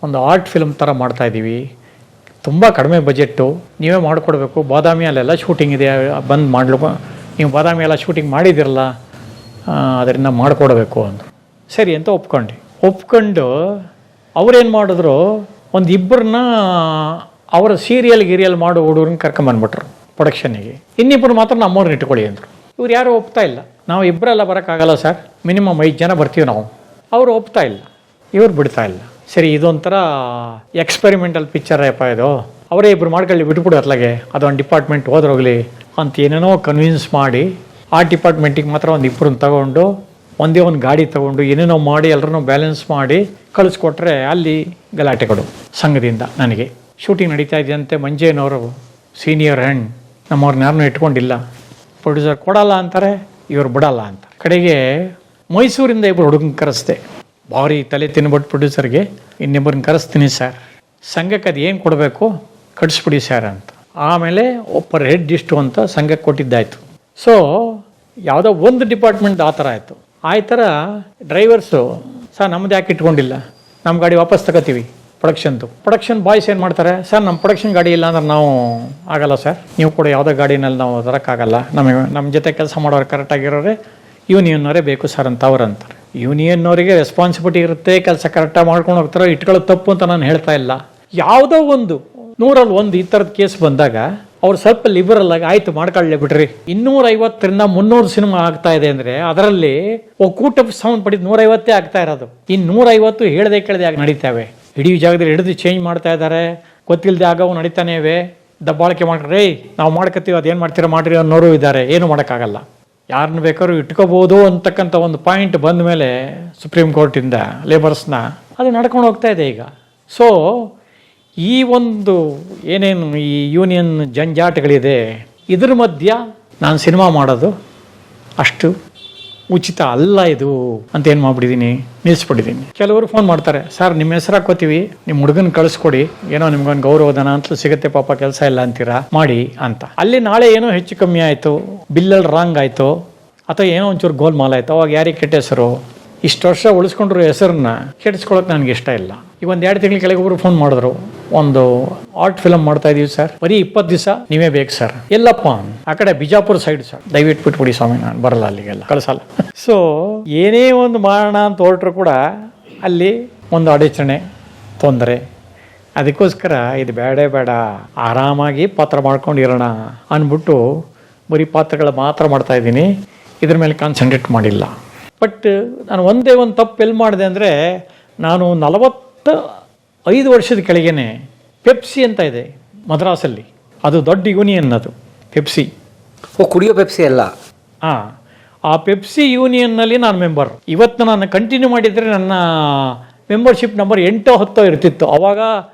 ಒಂದು ಆರ್ಟ್ ಫಿಲ್ಮ್ ಥರ ಮಾಡ್ತಾಯಿದ್ದೀವಿ, ತುಂಬ ಕಡಿಮೆ ಬಜೆಟ್ಟು, ನೀವೇ ಮಾಡಿಕೊಡ್ಬೇಕು, ಬಾದಾಮಿ ಅಲ್ಲೆಲ್ಲ ಶೂಟಿಂಗ್ ಇದೆ, ಬಂದು ಮಾಡ್ಲಿಕ್ಕೆ ನೀವು ಬಾದಾಮಿ ಎಲ್ಲ ಶೂಟಿಂಗ್ ಮಾಡಿದಿರಲ್ಲ, ಅದರಿಂದ ಮಾಡಿಕೊಡ್ಬೇಕು ಅಂದರು. ಸರಿ ಅಂತ ಒಪ್ಕೊಂಡು ಅವ್ರೇನು ಮಾಡಿದ್ರು, ಒಂದು ಇಬ್ಬರನ್ನ ಅವರ ಸೀರಿಯಲ್ ಮಾಡೋ ಹುಡುಗರನ್ನ ಕರ್ಕೊಂಬಂದ್ಬಿಟ್ರು ಪ್ರೊಡಕ್ಷನ್ನಿಗೆ. ಇನ್ನಿಬ್ಬರು ಮಾತ್ರ ನಮ್ಮವ್ರನ್ನ ಇಟ್ಕೊಳ್ಳಿ ಅಂದರು. ಇವ್ರು ಯಾರೂ ಒಪ್ತಾ ಇಲ್ಲ. ನಾವು ಇಬ್ಬರೆಲ್ಲ ಬರೋಕ್ಕಾಗಲ್ಲ ಸರ್, ಮಿನಿಮಮ್ 5 ಜನ ಬರ್ತೀವಿ ನಾವು. ಅವರು ಒಪ್ತಾ ಇಲ್ಲ, ಇವ್ರು ಬಿಡ್ತಾ ಇಲ್ಲ. ಸರಿ ಇದೊಂಥರ ಎಕ್ಸ್ಪೆರಿಮೆಂಟಲ್ ಪಿಕ್ಚರ್ ಅಪ್ಪ ಇದು, ಅವರೇ ಇಬ್ಬರು ಮಾಡ್ಕೊಳ್ಳಿ, ಬಿಟ್ಬಿಡು ಅತ್ಲಾಗೆ, ಅದೊಂದು ಡಿಪಾರ್ಟ್ಮೆಂಟ್ ಹೋದ್ರೋಗ್ಲಿ ಅಂತ ಏನೇನೋ ಕನ್ವಿನ್ಸ್ ಮಾಡಿ ಆ ಡಿಪಾರ್ಟ್ಮೆಂಟಿಗೆ ಮಾತ್ರ ಒಂದು ಇಬ್ಬರನ್ನ ತಗೊಂಡು ಒಂದೇ ಒಂದು ಗಾಡಿ ತೊಗೊಂಡು ಏನೇನೋ ಮಾಡಿ ಎಲ್ಲರನ್ನೂ ಬ್ಯಾಲೆನ್ಸ್ ಮಾಡಿ ಕಳಿಸ್ಕೊಟ್ರೆ ಅಲ್ಲಿ ಗಲಾಟೆಗಳು ಸಂಘದಿಂದ. ನನಗೆ ಶೂಟಿಂಗ್ ನಡೀತಾ ಇದೆಯಂತೆ, ಮಂಜೇನವರು ಸೀನಿಯರ್ ಹ್ಯಾಂಡ್, ನಮ್ಮವ್ರನ್ನ ಯಾರನ್ನೂ ಇಟ್ಕೊಂಡಿಲ್ಲ, ಪ್ರೊಡ್ಯೂಸರ್ ಕೊಡಲ್ಲ ಅಂತಾರೆ, ಇವರು ಬಿಡಲ್ಲ ಅಂತಾರೆ. ಕಡೆಗೆ ಮೈಸೂರಿಂದ ಇಬ್ಬರು ಹುಡುಗನ ಕರೆಸ್ದೆ, ಭಾರಿ ತಲೆ ತಿನ್ಬಿಟ್ಟು ಪ್ರೊಡ್ಯೂಸರ್ಗೆ, ಇನ್ನಿಬ್ಬರನ್ನ ಕರೆಸ್ತೀನಿ ಸರ್, ಸಂಘಕ್ಕೆ ಅದು ಏನು ಕೊಡಬೇಕು ಕಳಿಸ್ಬಿಡಿ ಸರ್ ಅಂತ. ಆಮೇಲೆ ಒಬ್ಬರು ಹೆಡ್ ಇಷ್ಟು ಅಂತ ಸಂಘಕ್ಕೆ ಕೊಟ್ಟಿದ್ದಾಯಿತು. ಸೊ ಯಾವುದೋ ಒಂದು ಡಿಪಾರ್ಟ್ಮೆಂಟ್ ಆ ಥರ ಆಯಿತು. ಆ ಥರ ಡ್ರೈವರ್ಸು ಸರ್ ನಮ್ದು ಯಾಕೆ ಇಟ್ಕೊಂಡಿಲ್ಲ, ನಮ್ಮ ಗಾಡಿ ವಾಪಸ್ ತಗೋತೀವಿ ಪ್ರೊಡಕ್ಷನ್ ಬಾಯ್ಸ್ ಏನು ಮಾಡ್ತಾರೆ, ಸರ್ ನಮ್ಮ ಪ್ರೊಡಕ್ಷನ್ ಗಾಡಿ ಇಲ್ಲ ಅಂದ್ರೆ ನಾವು ಆಗಲ್ಲ ಸರ್, ನೀವು ಕೂಡ ಯಾವುದೋ ಗಾಡಿನಲ್ಲಿ ನಾವು ತರೋಕ್ಕಾಗಲ್ಲ, ನಮ್ಮ ಜೊತೆ ಕೆಲಸ ಮಾಡೋರು ಕರೆಕ್ಟಾಗಿರೋರೆ ಯೂನಿಯನ್ನವರೇ ಬೇಕು ಸರ್ ಅಂತ ಅವ್ರು ಅಂತಾರೆ. ಯೂನಿಯನ್ನವರಿಗೆ ರೆಸ್ಪಾನ್ಸಿಬಿಲಿಟಿ ಇರುತ್ತೆ, ಕೆಲಸ ಕರೆಕ್ಟಾಗಿ ಮಾಡ್ಕೊಂಡು ಹೋಗ್ತಾರೋ, ಇಟ್ಕೊಳ್ಳೋದು ತಪ್ಪು ಅಂತ ನಾನು ಹೇಳ್ತಾ ಇಲ್ಲ. ಯಾವುದೋ ಒಂದು 100ರಲ್ಲಿ 1 ಈ ಥರದ ಕೇಸ್ ಬಂದಾಗ ಅವ್ರು ಸ್ವಲ್ಪ ಲಿಬರಲ್ ಆಗಿ ಆಯ್ತು ಮಾಡ್ಕೊಳ್ಳೇ ಬಿಡ್ರಿ. 250ರಿಂದ 300 ಸಿನಿಮಾ ಆಗ್ತಾ ಇದೆ ಅಂದರೆ ಅದರಲ್ಲಿ ಒಕ್ಕೂಟಕ್ಕೆ ಸಂಬಂಧಪಟ್ಟಿದ್ದು 150 ಆಗ್ತಾ ಇರೋದು. ಇನ್ನು 150 ಹೇಳ್ದೆ ಕೇಳದೆ ಆಗಿ ನಡೀತಾವೆ. ಇಡೀ ಜಾಗದಲ್ಲಿ ಹಿಡಿದು ಚೇಂಜ್ ಮಾಡ್ತಾ ಇದ್ದಾರೆ, ಗೊತ್ತಿಲ್ಲದೆ ಆಗವು ನಡೀತಾನೆ ಇವೆ. ದಬ್ಬಾಳಿಕೆ ಮಾಡ್ರಿ, ನಾವು ಮಾಡ್ಕೊತೀವಿ, ಅದೇನು ಮಾಡ್ತೀರಾ ಮಾಡ್ರಿ ಅನ್ನೋರು ಇದ್ದಾರೆ. ಏನು ಮಾಡೋಕ್ಕಾಗಲ್ಲ, ಯಾರನ್ನ ಬೇಕಾದ್ರೂ ಇಟ್ಕೋಬೋದು ಅಂತಕ್ಕಂಥ ಒಂದು ಪಾಯಿಂಟ್ ಬಂದ ಮೇಲೆ ಸುಪ್ರೀಂ ಕೋರ್ಟಿಂದ ಲೇಬರ್ಸ್ನ ಅದು ನಡ್ಕೊಂಡು ಹೋಗ್ತಾ ಇದೆ ಈಗ. ಸೊ ಈ ಒಂದು ಏನೇನು ಈ ಯೂನಿಯನ್ ಜಂಜಾಟಗಳಿದೆ, ಇದ್ರ ಮಧ್ಯ ನಾನು ಸಿನಿಮಾ ಮಾಡೋದು ಅಷ್ಟು ಉಚಿತ ಅಲ್ಲ ಇದು ಅಂತ ಏನು ಮಾಡ್ಬಿಟ್ಟಿದ್ದೀನಿ, ನಿಲ್ಲಿಸ್ಬಿಟ್ಟಿದ್ದೀನಿ. ಕೆಲವರು ಫೋನ್ ಮಾಡ್ತಾರೆ, ಸರ್ ನಿಮ್ಮ ಹೆಸರು ಹಾಕೋತೀವಿ, ನಿಮ್ಮ ಹುಡುಗನ ಕಳಿಸ್ಕೊಡಿ, ಏನೋ ನಿಮ್ಗೊಂದು ಗೌರವಧನ ಅಂತಲೂ ಸಿಗುತ್ತೆ, ಪಾಪ ಕೆಲಸ ಇಲ್ಲ ಅಂತೀರಾ, ಮಾಡಿ ಅಂತ. ಅಲ್ಲಿ ನಾಳೆ ಏನೋ ಹೆಚ್ಚು ಕಮ್ಮಿ ಆಯಿತು, ಬಿಲ್ಲಲ್ಲಿ ರಾಂಗ್ ಆಯಿತು, ಅಥವಾ ಏನೋ ಒಂಚೂರು ಗೋಲ್ಮಾಲ್ ಆಯಿತು, ಅವಾಗ ಯಾರಿಗೆ ಕೆಟ್ಟ ಹೆಸರು, ಇಷ್ಟು ವರ್ಷ ಉಳಿಸ್ಕೊಂಡ್ರು ಹೆಸರನ್ನ ಕೆಡಿಸ್ಕೊಳ್ಳೋಕೆ ನನಗೆ ಇಷ್ಟ ಇಲ್ಲ. ಈಗ ಒಂದು 2 ತಿಂಗಳ ಕೆಳಗೆ ಒಬ್ಬರು ಫೋನ್ ಮಾಡಿದ್ರು, ಒಂದು ಆರ್ಟ್ ಫಿಲಮ್ ಮಾಡ್ತಾ ಇದೀವಿ ಸರ್, ಬರೀ 20 ದಿವಸ ನೀವೇ ಬೇಕು ಸರ್. ಎಲ್ಲಪ್ಪ, ಆ ಕಡೆ ಬಿಜಾಪುರ ಸೈಡ್ ಸರ್, ದಯವಿಟ್ಟು ಬಿಟ್ಬಿಡಿ ಸ್ವಾಮಿ, ನಾನು ಬರಲ್ಲ ಅಲ್ಲಿಗೆಲ್ಲ, ಕಳಿಸಲ್ಲ. ಸೊ ಏನೇ ಒಂದು ಮಾಡೋಣ ಅಂತ ಹೊರಟ್ರು ಕೂಡ ಅಲ್ಲಿ ಒಂದು ಅಡಚಣೆ, ತೊಂದರೆ. ಅದಕ್ಕೋಸ್ಕರ ಇದು ಬೇಡ, ಆರಾಮಾಗಿ ಪಾತ್ರ ಮಾಡ್ಕೊಂಡಿರೋಣ ಅಂದ್ಬಿಟ್ಟು ಬರೀ ಪಾತ್ರಗಳು ಮಾತ್ರ ಮಾಡ್ತಾ ಇದ್ದೀನಿ, ಇದ್ರ ಮೇಲೆ ಕಾನ್ಸಂಟ್ರೇಟ್ ಮಾಡಿಲ್ಲ. ಬಟ್ ನಾನು ಒಂದೇ ಒಂದು ತಪ್ಪು ಎಲ್ಲಿ ಮಾಡಿದೆ ಅಂದರೆ, ನಾನು 45 ವರ್ಷದ ಕೆಳಗೇನೆ ಪೆಪ್ಸಿ ಅಂತ ಇದೆ ಮದ್ರಾಸಲ್ಲಿ, ಅದು ದೊಡ್ಡ ಯೂನಿಯನ್, ಅದು ಪೆಪ್ಸಿ. ಕುಡಿಯೋ ಪೆಪ್ಸಿ ಅಲ್ಲ. ಹಾಂ, ಆ ಪೆಪ್ಸಿ ಯೂನಿಯನ್ನಲ್ಲಿ ನಾನು ಮೆಂಬರ್. ಇವತ್ತು ನಾನು ಕಂಟಿನ್ಯೂ ಮಾಡಿದರೆ ನನ್ನ ಮೆಂಬರ್ಶಿಪ್ ನಂಬರ್ 8-10 ಇರ್ತಿತ್ತು. ಆವಾಗ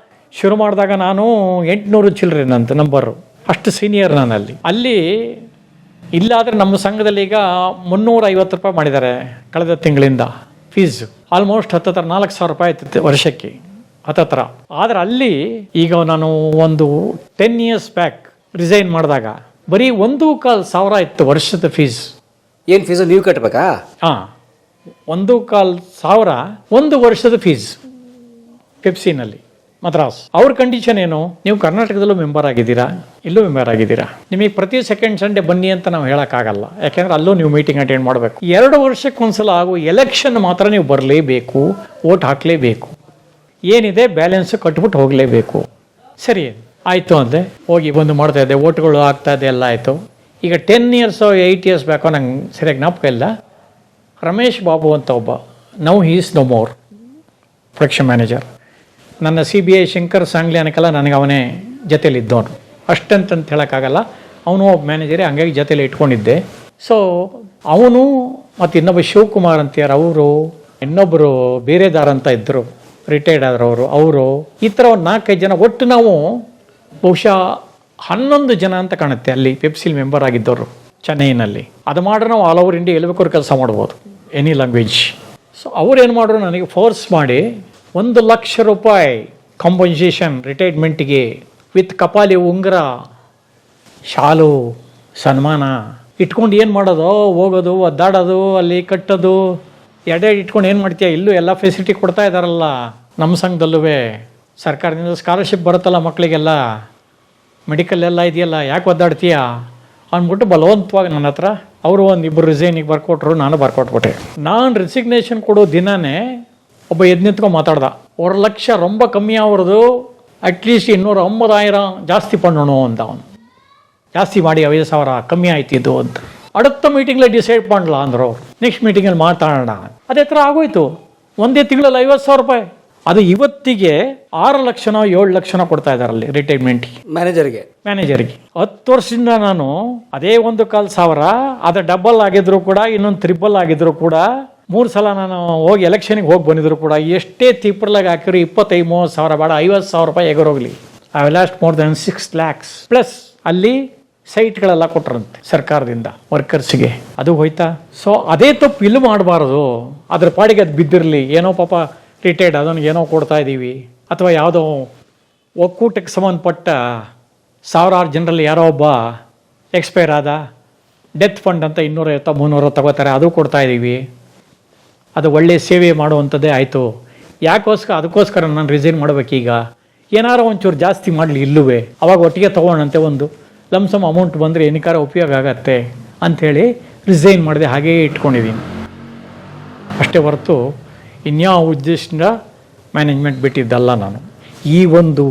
ಶುರು ಮಾಡಿದಾಗ ನಾನು 800 ಚಿಲ್ಡ್ರನ್ ನಂಬರು, ಅಷ್ಟು ಸೀನಿಯರ್ ನಾನು ಅಲ್ಲಿ. ಇಲ್ಲಾದರೆ ನಮ್ಮ ಸಂಘದಲ್ಲಿ ಈಗ 350 ರೂಪಾಯಿ ಮಾಡಿದ್ದಾರೆ ಕಳೆದ ತಿಂಗಳಿಂದ ಫೀಸ್. ಆಲ್ಮೋಸ್ಟ್ 4,000 ರೂಪಾಯಿ ಆಯ್ತು ವರ್ಷಕ್ಕೆ ಹತ್ತತ್ರ. ಆದರೆ ಅಲ್ಲಿ ಈಗ ನಾನು ಒಂದು 10 years ಬ್ಯಾಕ್ ರಿಸೈನ್ ಮಾಡಿದಾಗ ಬರೀ 1,400 ಇತ್ತು ವರ್ಷದ ಫೀಸ್. ಏನು ಫೀಸು ನೀವು ಕಟ್ಟಬೇಕಾ? ಹಾಂ, 1,400 1 ವರ್ಷದ ಫೀಸ್ ಪೆಪ್ಸಿನಲ್ಲಿ ಮದ್ರಾಸ್. ಅವ್ರ ಕಂಡೀಷನ್ ಏನು, ನೀವು ಕರ್ನಾಟಕದಲ್ಲೂ ಮೆಂಬರ್ ಆಗಿದ್ದೀರಾ, ಇಲ್ಲೂ ಮೆಂಬರ್ ಆಗಿದ್ದೀರಾ, ನಿಮಗೆ ಪ್ರತಿ ಸೆಕೆಂಡ್ ಸಂಡೇ ಬನ್ನಿ ಅಂತ ನಾವು ಹೇಳೋಕ್ಕಾಗಲ್ಲ, ಯಾಕೆಂದರೆ ಅಲ್ಲೂ ನೀವು ಮೀಟಿಂಗ್ ಅಟೆಂಡ್ ಮಾಡಬೇಕು. 2 ವರ್ಷಕ್ಕೊಂದ್ಸಲ ಆಗೋ ಎಲೆಕ್ಷನ್ ಮಾತ್ರ ನೀವು ಬರಲೇಬೇಕು, ವೋಟ್ ಹಾಕಲೇಬೇಕು, ಏನಿದೆ ಬ್ಯಾಲೆನ್ಸ್ ಕಟ್ಬಿಟ್ಟು ಹೋಗಲೇಬೇಕು. ಸರಿ ಆಯಿತು ಅಂದೆ, ಹೋಗಿ ಬಂದು ಮಾಡ್ತಾ ಇದ್ದೆ, ವೋಟ್ಗಳು ಆಗ್ತಾ ಇದೆ, ಎಲ್ಲ ಆಯಿತು. ಈಗ 10 years 8 years ಬ್ಯಾಕೋ ನಂಗೆ ಸರಿಯಾಗಿ ಜ್ಞಾಪಕ ಇಲ್ಲ, ರಮೇಶ್ ಬಾಬು ಅಂತ ಒಬ್ಬ, now he is no more, production manager. ನನ್ನ CBI ಶಂಕರ್ ಸಾಂಗ್ಲಿ ಅನ್ನಕ್ಕೆಲ್ಲ ನನಗೆ ಅವನೇ ಜೊತೆಲಿದ್ದವನು, ಅಷ್ಟಂತಂತ ಹೇಳೋಕ್ಕಾಗಲ್ಲ, ಅವನು ಒಬ್ಬ ಮ್ಯಾನೇಜರೇ, ಹಂಗಾಗಿ ಜೊತೆಲಿ ಇಟ್ಕೊಂಡಿದ್ದೆ. ಸೊ ಅವನು ಮತ್ತು ಇನ್ನೊಬ್ಬ ಶಿವಕುಮಾರ್ ಅಂತೀಯಾರ ಅವರು, ಇನ್ನೊಬ್ಬರು ಬೇರೆದಾರ ಅಂತ ಇದ್ದರು, ರಿಟೈರ್ಡ್ ಆದರವರು, ಅವರು, ಈ ಥರ ಒಂದು 4-5 ಜನ, ಒಟ್ಟು ನಾವು ಬಹುಶಃ 11 ಜನ ಅಂತ ಕಾಣುತ್ತೆ ಅಲ್ಲಿ ಪೆಪ್ಸಿಲ್ ಮೆಂಬರ್ ಆಗಿದ್ದವರು ಚೆನ್ನೈನಲ್ಲಿ. ಅದು ಮಾಡ್ರೆ ನಾವು ಆಲ್ ಓವರ್ ಇಂಡಿಯಾ ಎಲ್ಲಿ ಬೇಕಾದ್ರೂ ಕೆಲಸ ಮಾಡ್ಬೋದು, ಎನಿ ಲ್ಯಾಂಗ್ವೇಜ್. ಸೊ ಅವ್ರೇನು ಮಾಡಿದ್ರು, ನನಗೆ ಫೋರ್ಸ್ ಮಾಡಿ 1,00,000 ರೂಪಾಯಿ ಕಾಂಪನ್ಸೇಷನ್ ರಿಟೈರ್ಮೆಂಟ್ಗೆ ವಿತ್ ಕಪಾಲಿ ಉಂಗುರ, ಶಾಲು, ಸನ್ಮಾನ ಇಟ್ಕೊಂಡು ಏನು ಮಾಡೋದು, ಹೋಗೋದು, ಒದ್ದಾಡೋದು, ಅಲ್ಲಿ ಕಟ್ಟೋದು, ಎಡೆ ಇಟ್ಕೊಂಡು ಏನು ಮಾಡ್ತೀಯ, ಇಲ್ಲೂ ಎಲ್ಲ ಫೆಸಿಲಿಟಿ ಕೊಡ್ತಾ ಇದ್ದಾರಲ್ಲ ನಮ್ಮ ಸಂಘದಲ್ಲೂ, ಸರ್ಕಾರದಿಂದ ಸ್ಕಾಲರ್ಶಿಪ್ ಬರುತ್ತಲ್ಲ ಮಕ್ಕಳಿಗೆಲ್ಲ, ಮೆಡಿಕಲ್ ಎಲ್ಲ ಇದೆಯಲ್ಲ, ಯಾಕೆ ಒದ್ದಾಡ್ತೀಯ ಅಂದ್ಬಿಟ್ಟು ಬಲವಂತವಾಗಿ ನನ್ನ ಹತ್ರ ಅವರು 1-2 ರಿಸೈನಿಗೆ ಬರ್ಕೊಟ್ರು, ನಾನು ಬರ್ಕೊಟ್ಬಿಟ್ಟೆ. ನಾನು ರಿಸಿಗ್ನೇಷನ್ ಕೊಡೋ ದಿನವೇ ಒಬ್ಬ ಎದ್ದು ನಿಂತ್ಕೊಂಡು ಮಾತಾಡ್ದ, 1,00,000 ரொம்ப ಕಮ್ಮಿಯಾವ್ರದು, ಅಟ್ಲೀಸ್ಟ್ 250,000 ಜಾಸ್ತಿ ಪಣ್ಣೋಣ ಅಂತ. ಅವನು ಜಾಸ್ತಿ ಮಾಡಿ 5,000 ಕಮ್ಮಿ ಆಯ್ತಿದ್ದು ಅಂತ. அடுத்த ಮೀಟಿಂಗ್ಲೇ ಡಿಸೈಡ್ ಮಾಡಲಾ ಅಂದರು ಅವ್ರು, ನೆಕ್ಸ್ಟ್ ಮೀಟಿಂಗಲ್ಲಿ ಮಾತಾಡೋಣ. ಅದೇ ಥರ ಆಗೋಯ್ತು, ಒಂದೇ ತಿಂಗಳಲ್ಲಿ 50,000 ರೂಪಾಯಿ. ಅದು ಇವತ್ತಿಗೆ 6 ಲಕ್ಷನೋ 7 ಲಕ್ಷನೋ ಕೊಡ್ತಾ ಇದ್ದಾರಲ್ಲಿ ರಿಟೈರ್ಮೆಂಟ್ಗೆ, ಮ್ಯಾನೇಜರ್ಗೆ. 10 ವರ್ಷದಿಂದ ನಾನು ಅದೇ 1,400, ಅದು ಡಬಲ್ ಆಗಿದ್ರು ಕೂಡ, ಇನ್ನೊಂದು ಟ್ರಿಬಲ್ ಆಗಿದ್ರು ಕೂಡ, 3 ಸಲ ನಾನು ಹೋಗಿ ಎಲೆಕ್ಷನ್ಗೆ ಹೋಗಿ ಬಂದಿದ್ರು ಕೂಡ, ಎಷ್ಟೇ ತೀಪ್ರಲಾಗಿ ಹಾಕಿದ್ರು 25-30 ಸಾವಿರ ಬೇಡ, 50,000 ರೂಪಾಯಿ ಎಗರೋಗ್ಲಿ. I lost more than 6 lakhs plus ಅಲ್ಲಿ ಸೈಟ್ಗಳೆಲ್ಲ ಕೊಟ್ರಂತೆ ಸರ್ಕಾರದಿಂದ ವರ್ಕರ್ಸ್ಗೆ, ಅದು ಹೋಯ್ತಾ? ಸೊ ಅದೇ ತಪ್ಪು ಇಲ್ಲಿ ಮಾಡಬಾರ್ದು. ಅದ್ರ ಪಾಡಿಗೆ ಅದು ಬಿದ್ದಿರಲಿ, ಏನೋ ಪಾಪ ರಿಟೈರ್ಡ್ ಅದನ್ನು ಏನೋ ಕೊಡ್ತಾ ಇದ್ದೀವಿ, ಅಥವಾ ಯಾವುದೋ ಒಕ್ಕೂಟಕ್ಕೆ ಸಂಬಂಧಪಟ್ಟ ಸಾವಿರಾರು ಜನರಲ್ಲಿ ಯಾರೋ ಒಬ್ಬ ಎಕ್ಸ್ಪೈರ್ ಆದ, ಡೆತ್ ಫಂಡ್ ಅಂತ 250-300 ತಗೋತಾರೆ, ಅದು ಕೊಡ್ತಾ ಇದ್ದೀವಿ, ಅದು ಒಳ್ಳೆಯ ಸೇವೆ ಮಾಡುವಂಥದ್ದೇ ಆಯಿತು. ಅದಕ್ಕೋಸ್ಕರ ನಾನು ರಿಸೈನ್ ಮಾಡಬೇಕೀಗ, ಏನಾರು ಒಂಚೂರು ಜಾಸ್ತಿ ಮಾಡಲಿ ಇಲ್ಲುವೆ, ಅವಾಗ ಒಟ್ಟಿಗೆ ತೊಗೊಳಂತೆ, ಒಂದು ಲಮ್ಸಮ್ ಅಮೌಂಟ್ ಬಂದರೆ ಏನಕ್ಕಾರ ಉಪಯೋಗ ಆಗತ್ತೆ ಅಂಥೇಳಿ ರಿಸೈನ್ ಮಾಡಿದೆ, ಹಾಗೇ ಇಟ್ಕೊಂಡಿದ್ದೀನಿ ಅಷ್ಟೇ ಹೊರತು ಇನ್ಯಾವ ಉದ್ದೇಶದಿಂದ ಮ್ಯಾನೇಜ್ಮೆಂಟ್ ಬಿಟ್ಟಿದ್ದಲ್ಲ ನಾನು. ಈ ಒಂದು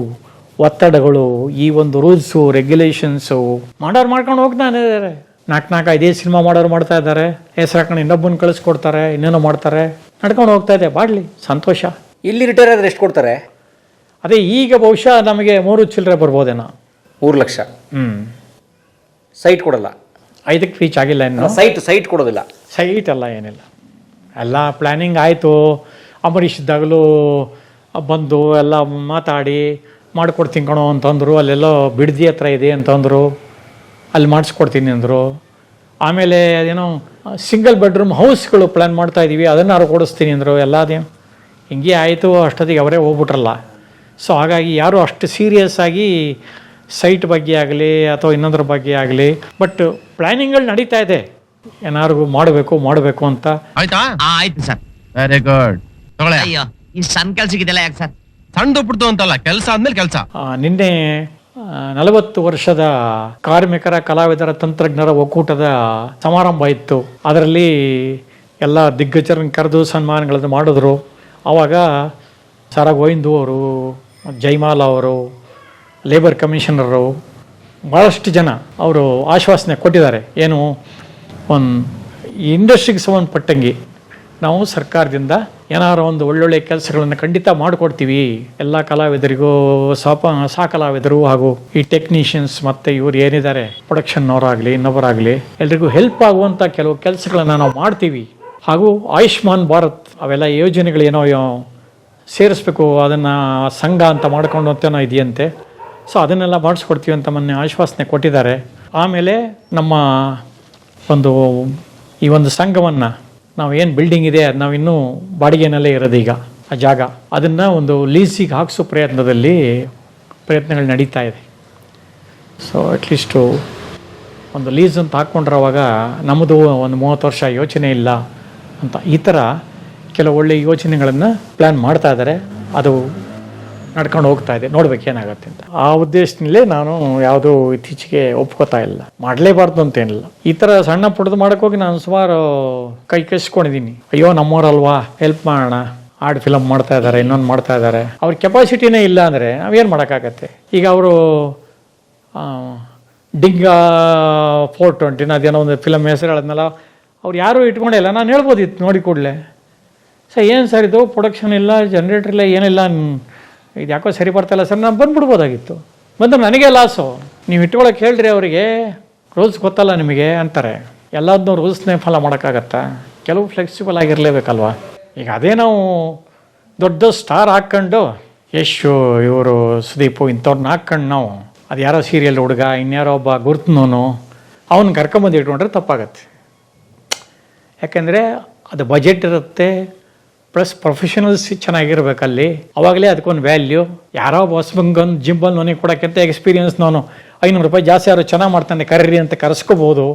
ಒತ್ತಡಗಳು, ಈ ಒಂದು ರೂಲ್ಸು ರೆಗ್ಯುಲೇಷನ್ಸು ಮಾಡೋರು ಮಾಡ್ಕೊಂಡು ಹೋಗ್ತಾ ಇದ್ದಾರೆ. 4-5 ಸಿನಿಮಾ ಮಾಡೋರು ಮಾಡ್ತಾ ಇದ್ದಾರೆ, ಹೆಸರು ಹಾಕೊಂಡು ಇನ್ನೊಬ್ಬನ ಕಳಿಸ್ಕೊಡ್ತಾರೆ, ಇನ್ನೇನೋ ಮಾಡ್ತಾರೆ, ನಡ್ಕೊಂಡು ಹೋಗ್ತಾ ಇದೆ, ಮಾಡಲಿ, ಸಂತೋಷ. ಇಲ್ಲಿ ರಿಟೈರ್ ಆದರೆ ಎಷ್ಟು ಕೊಡ್ತಾರೆ? ಅದೇ ಈಗ ಬಹುಶಃ ನಮಗೆ 3 ಚಿಲ್ಲರೆ ಬರ್ಬೋದೇನೋ. 3 ಲಕ್ಷ. ಸೈಟ್ ಕೊಡಲ್ಲ? 5ಕ್ಕೆ ರೀಚ್ ಆಗಿಲ್ಲ ಇನ್ನು. ಸೈಟ್ ಕೊಡೋದಿಲ್ಲ? ಸೈಟ್ ಎಲ್ಲ ಏನಿಲ್ಲ, ಎಲ್ಲ ಪ್ಲ್ಯಾನಿಂಗ್ ಆಯಿತು. ಅಂಬರೀಷ್ ಇದ್ದಾಗಲೂ ಬಂದು ಎಲ್ಲ ಮಾತಾಡಿ ಮಾಡಿಕೊಡ್ತೀನಿ ಕಣೋ ಅಂತಂದರು. ಅಲ್ಲೆಲ್ಲೋ ಬಿಡದಿ ಹತ್ರ ಇದೆ ಅಂತಂದರು, ಅಲ್ಲಿ ಮಾಡಿಸ್ಕೊಡ್ತೀನಿ ಅಂದರು. ಆಮೇಲೆ ಅದೇನೋ ಸಿಂಗಲ್ ಬೆಡ್ರೂಮ್ ಹೌಸ್ಗಳು ಪ್ಲ್ಯಾನ್ ಮಾಡ್ತಾಯಿದ್ದೀವಿ, ಅದನ್ನಾರು ಕೊಡಿಸ್ತೀನಿ ಅಂದರು. ಎಲ್ಲ ಅದೇನು ಹಿಂಗೆ ಆಯಿತು, ಅಷ್ಟೊತ್ತಿಗೆ ಅವರೇ ಹೋಗ್ಬಿಟ್ರಲ್ಲ. ಸೊ ಹಾಗಾಗಿ ಯಾರೂ ಅಷ್ಟು ಸೀರಿಯಸ್ ಆಗಿ ಸೈಟ್ ಬಗ್ಗೆ ಆಗಲಿ ಅಥವಾ ಇನ್ನೊಂದ್ರ ಬಗ್ಗೆ ಆಗಲಿ, ಬಟ್ ಪ್ಲ್ಯಾನಿಂಗ್ಗಳು ನಡೀತಾ ಇದೆ, ಏನಾರು ಮಾಡಬೇಕು ಅಂತ. ಆಯ್ತಾ? ಆಯ್ತು ಸರ್. Very good. ತಗೊಳ್ಳೆ. ಅಯ್ಯೋ, ಈ ಸಣ್ಣ ಕೆಲ್ಸಕ್ಕಿದೆಲ್ಲ ಯಾಕೆ ಸರ್? ಸಣ್ಣ ಬಿಡ್ತು ಅಂತಲ್ಲ, ಕೆಲಸ ಆದ್ಮೇಲೆ ಕೆಲಸ. ನಿನ್ನೆ 40 ವರ್ಷದ ಕಾರ್ಮಿಕರ, ಕಲಾವಿದರ, ತಂತ್ರಜ್ಞರ ಒಕ್ಕೂಟದ ಸಮಾರಂಭ ಇತ್ತು. ಅದರಲ್ಲಿ ಎಲ್ಲ ದಿಗ್ಗಜರನ್ನು ಕರೆದು ಸನ್ಮಾನಗಳನ್ನು ಮಾಡಿದ್ರು. ಆವಾಗ ಸಾರಾ ಗೋವಿಂದು ಅವರು, ಜೈಮಾಲ ಅವರು, ಲೇಬರ್ ಕಮಿಷನರು, ಭಾಳಷ್ಟು ಜನ ಅವರು ಆಶ್ವಾಸನೆ ಕೊಟ್ಟಿದ್ದಾರೆ. ಏನು, ಒಂದು ಇಂಡಸ್ಟ್ರಿಗೆ ಸಂಬಂಧಪಟ್ಟಂಗೆ ನಾವು ಸರ್ಕಾರದಿಂದ ಏನಾರು ಒಂದು ಒಳ್ಳೊಳ್ಳೆ ಕೆಲಸಗಳನ್ನು ಖಂಡಿತ ಮಾಡಿಕೊಡ್ತೀವಿ, ಎಲ್ಲ ಕಲಾವಿದರಿಗೂ, ಸಹ ಕಲಾವಿದರು ಹಾಗೂ ಈ ಟೆಕ್ನಿಷಿಯನ್ಸ್ ಮತ್ತು ಇವರು ಏನಿದ್ದಾರೆ ಪ್ರೊಡಕ್ಷನ್ನವರಾಗಲಿ ಇನ್ನೊಬ್ಬರಾಗಲಿ ಎಲ್ರಿಗೂ ಹೆಲ್ಪ್ ಆಗುವಂಥ ಕೆಲವು ಕೆಲಸಗಳನ್ನು ನಾವು ಮಾಡ್ತೀವಿ. ಹಾಗೂ ಆಯುಷ್ಮಾನ್ ಭಾರತ್ ಅವೆಲ್ಲ ಯೋಜನೆಗಳೇನೋ ಸೇರಿಸ್ಬೇಕು, ಅದನ್ನು ಸಂಘ ಅಂತ ಮಾಡ್ಕೊಂಡು ಅಂತೇನೋ ಇದೆಯಂತೆ. ಸೊ ಅದನ್ನೆಲ್ಲ ಮಾಡಿಸ್ಕೊಡ್ತೀವಿ ಅಂತ ಮೊನ್ನೆ ಆಶ್ವಾಸನೆ ಕೊಟ್ಟಿದ್ದಾರೆ. ಆಮೇಲೆ ನಮ್ಮ ಈ ಒಂದು ಸಂಘವನ್ನು ನಾವು ಏನು ಬಿಲ್ಡಿಂಗ್ ಇದೆ ಅದು ನಾವು ಇನ್ನೂ ಬಾಡಿಗೆನಲ್ಲೇ ಇರೋದೀಗ ಆ ಜಾಗ, ಅದನ್ನು ಒಂದು ಲೀಸಿಗೆ ಹಾಕಿಸೋ ಪ್ರಯತ್ನಗಳು ನಡೀತಾ ಇದೆ. ಸೊ ಅಟ್ಲೀಸ್ಟು ಒಂದು ಲೀಸ್ ಅಂತ ಹಾಕ್ಕೊಂಡ್ರವಾಗ ನಮ್ಮದು ಒಂದು 30 ವರ್ಷ ಯೋಚನೆ ಇಲ್ಲ ಅಂತ, ಈ ಥರ ಕೆಲವು ಒಳ್ಳೆಯ ಯೋಚನೆಗಳನ್ನು ಪ್ಲ್ಯಾನ್ ಮಾಡ್ತಾ ಇದ್ದಾರೆ. ಅದು ನಡ್ಕೊಂಡು ಹೋಗ್ತಾ ಇದೆ, ನೋಡ್ಬೇಕು ಏನಾಗುತ್ತೆ ಅಂತ. ಆ ಉದ್ದೇಶದಲ್ಲೇ ನಾನು ಯಾವುದೂ ಇತ್ತೀಚೆಗೆ ಒಪ್ಕೋತಾ ಇಲ್ಲ, ಮಾಡಲೇಬಾರ್ದು ಅಂತೇನಿಲ್ಲ. ಈ ಥರ ಸಣ್ಣ ಪುಟ್ಟದು ಮಾಡೋಕ್ಕೋಗಿ ನಾನು ಸುಮಾರು ಕೈ ಕೆಸ್ಕೊಂಡಿದ್ದೀನಿ. ಅಯ್ಯೋ ನಮ್ಮವರಲ್ವಾ, ಹೆಲ್ಪ್ ಮಾಡೋಣ, ಆರ್ಟ್ ಫಿಲಮ್ ಮಾಡ್ತಾ ಇದ್ದಾರೆ, ಇನ್ನೊಂದು ಮಾಡ್ತಾ ಇದ್ದಾರೆ, ಅವ್ರ ಕೆಪಾಸಿಟಿನೇ ಇಲ್ಲ ಅಂದರೆ ನಾವೇನು ಮಾಡೋಕ್ಕಾಗತ್ತೆ. ಈಗ ಅವರು ಡಿಂಗಾ 420 ಅದೇನೋ ಒಂದು ಫಿಲಮ್ ಹೆಸರು ಹೇಳಿದ್ನಲ್ಲ, ಅವ್ರು ಯಾರೂ ಇಟ್ಕೊಂಡಿಲ್ಲ. ನಾನು ಹೇಳ್ಬೋದಿತ್ತು ನೋಡಿ ಕೂಡಲೇ, ಸರ್ ಏನು ಸರ್ ಇದು ಪ್ರೊಡಕ್ಷನ್ ಇಲ್ಲ, ಜನ್ರೇಟರ್ ಇಲ್ಲ, ಏನಿಲ್ಲ, ಇದು ಯಾಕೋ ಸರಿ ಬರ್ತಾಯಿಲ್ಲ ಸರ್, ನಾನು ಬಂದುಬಿಡ್ಬೋದಾಗಿತ್ತು. ಬಂದರೆ ನನಗೆ ಲಾಸು. ನೀವು ಇಟ್ಕೊಳಕ್ಕೆ ಹೇಳ್ರಿ, ಅವರಿಗೆ ರೂಲ್ಸ್ ಗೊತ್ತಲ್ಲ ನಿಮಗೆ ಅಂತಾರೆ. ಎಲ್ಲದನ್ನೂ ರೂಲ್ಸ್ನೇ ಫಾಲೋ ಮಾಡೋಕ್ಕಾಗತ್ತಾ? ಕೆಲವು ಫ್ಲೆಕ್ಸಿಬಲ್ ಆಗಿರಲೇಬೇಕಲ್ವ. ಈಗ ಅದೇ ನಾವು ದೊಡ್ಡ ಸ್ಟಾರ್ ಹಾಕ್ಕೊಂಡು ಯಶು, ಇವರು ಸುದೀಪು ಇಂಥವ್ರನ್ನ ಹಾಕ್ಕೊಂಡು ನಾವು ಅದು ಯಾರೋ ಸೀರಿಯಲ್ ಹುಡುಗ, ಇನ್ಯಾರೋ ಒಬ್ಬ ಗುರ್ತನೋನು ಅವನ್ನ ಕರ್ಕೊಂಬಂದು ಇಟ್ಕೊಂಡ್ರೆ ತಪ್ಪಾಗತ್ತೆ. ಯಾಕೆಂದರೆ ಅದು ಬಜೆಟ್ ಇರುತ್ತೆ, ಪ್ಲಸ್ ಪ್ರೊಫೆಷನಲ್ಸ್ ಚೆನ್ನಾಗಿರ್ಬೇಕಲ್ಲಿ, ಅವಾಗಲೇ ಅದಕ್ಕೊಂದು ವ್ಯಾಲ್ಯೂ. ಯಾರೋ ಹೊಸಬಂಗೊಂದು ಜಿಂಬಲ್ಲಿ ನನಗೆ ಕೊಡೋಕ್ಕಿಂತ ಎಕ್ಸ್ಪೀರಿಯನ್ಸ್ ನಾನು 500 ರೂಪಾಯಿ ಜಾಸ್ತಿ ಯಾರು ಚೆನ್ನಾಗಿ ಮಾಡ್ತಾನೆ ಕರೀರಿ ಅಂತ ಕರೆಸ್ಕೋಬೋದು,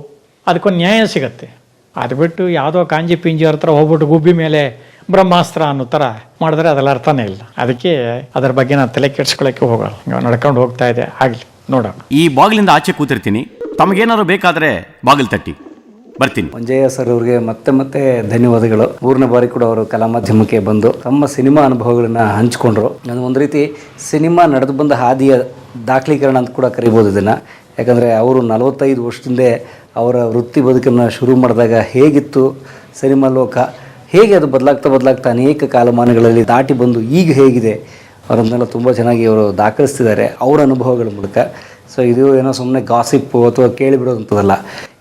ಅದಕ್ಕೊಂದು ನ್ಯಾಯ ಸಿಗುತ್ತೆ. ಅದು ಬಿಟ್ಟು ಯಾವುದೋ ಕಾಂಜಿ ಪಿಂಜಿ ಹತ್ರ ಹೋಗ್ಬಿಟ್ಟು ಗುಬ್ಬಿ ಮೇಲೆ ಬ್ರಹ್ಮಾಸ್ತ್ರ ಅನ್ನೋ ಥರ ಮಾಡಿದ್ರೆ ಅದೆಲ್ಲ ಅರ್ಥನೇ ಇಲ್ಲ. ಅದಕ್ಕೆ ಅದರ ಬಗ್ಗೆ ನಾನು ತಲೆ ಕೆಡ್ಸ್ಕೊಳ್ಳೋಕ್ಕೆ ಹೋಗೋಲ್ಲ, ನಡ್ಕೊಂಡು ಹೋಗ್ತಾ ಇದೆ, ಆಗಲಿ ನೋಡೋಣ. ಈ ಬಾಗಿಲಿಂದ ಆಚೆ ಕೂತಿರ್ತೀನಿ, ತಮಗೇನಾದ್ರು ಬೇಕಾದರೆ ಬಾಗಿಲು ತಟ್ಟಿ ಬರ್ತೀನಿ. ಮಂಜಯ್ಯ ಸರ್ ಅವ್ರಿಗೆ ಮತ್ತೆ ಧನ್ಯವಾದಗಳು. 3ನೇ ಬಾರಿ ಕೂಡ ಅವರು ಕಲಾ ಮಾಧ್ಯಮಕ್ಕೆ ಬಂದು ತಮ್ಮ ಸಿನಿಮಾ ಅನುಭವಗಳನ್ನು ಹಂಚಿಕೊಂಡ್ರು. ನಾನು ಒಂದು ರೀತಿ ಸಿನಿಮಾ ನಡೆದು ಬಂದ ಹಾದಿಯ ದಾಖಲೀಕರಣ ಅಂತ ಕೂಡ ಕರಿಬೋದು ಇದನ್ನು. ಯಾಕಂದರೆ ಅವರು 45 ವರ್ಷದಿಂದೇ ಅವರ ವೃತ್ತಿ ಬದುಕನ್ನು ಶುರು ಮಾಡಿದಾಗ ಹೇಗಿತ್ತು ಸಿನಿಮಾ ಲೋಕ, ಹೇಗೆ ಅದು ಬದಲಾಗ್ತಾ ಅನೇಕ ಕಾಲಮಾನಗಳಲ್ಲಿ ದಾಟಿ ಬಂದು ಈಗ ಹೇಗಿದೆ, ಅವರನ್ನೆಲ್ಲ ತುಂಬ ಚೆನ್ನಾಗಿ ಅವರು ದಾಖಲಿಸ್ತಿದ್ದಾರೆ ಅವರ ಅನುಭವಗಳ ಮೂಲಕ. ಸೊ ಇದು ಏನೋ ಸುಮ್ಮನೆ ಗಾಸಿಪ್ಪು ಅಥವಾ ಕೇಳಿಬಿಡೋದಂಥದ್ದಲ್ಲ.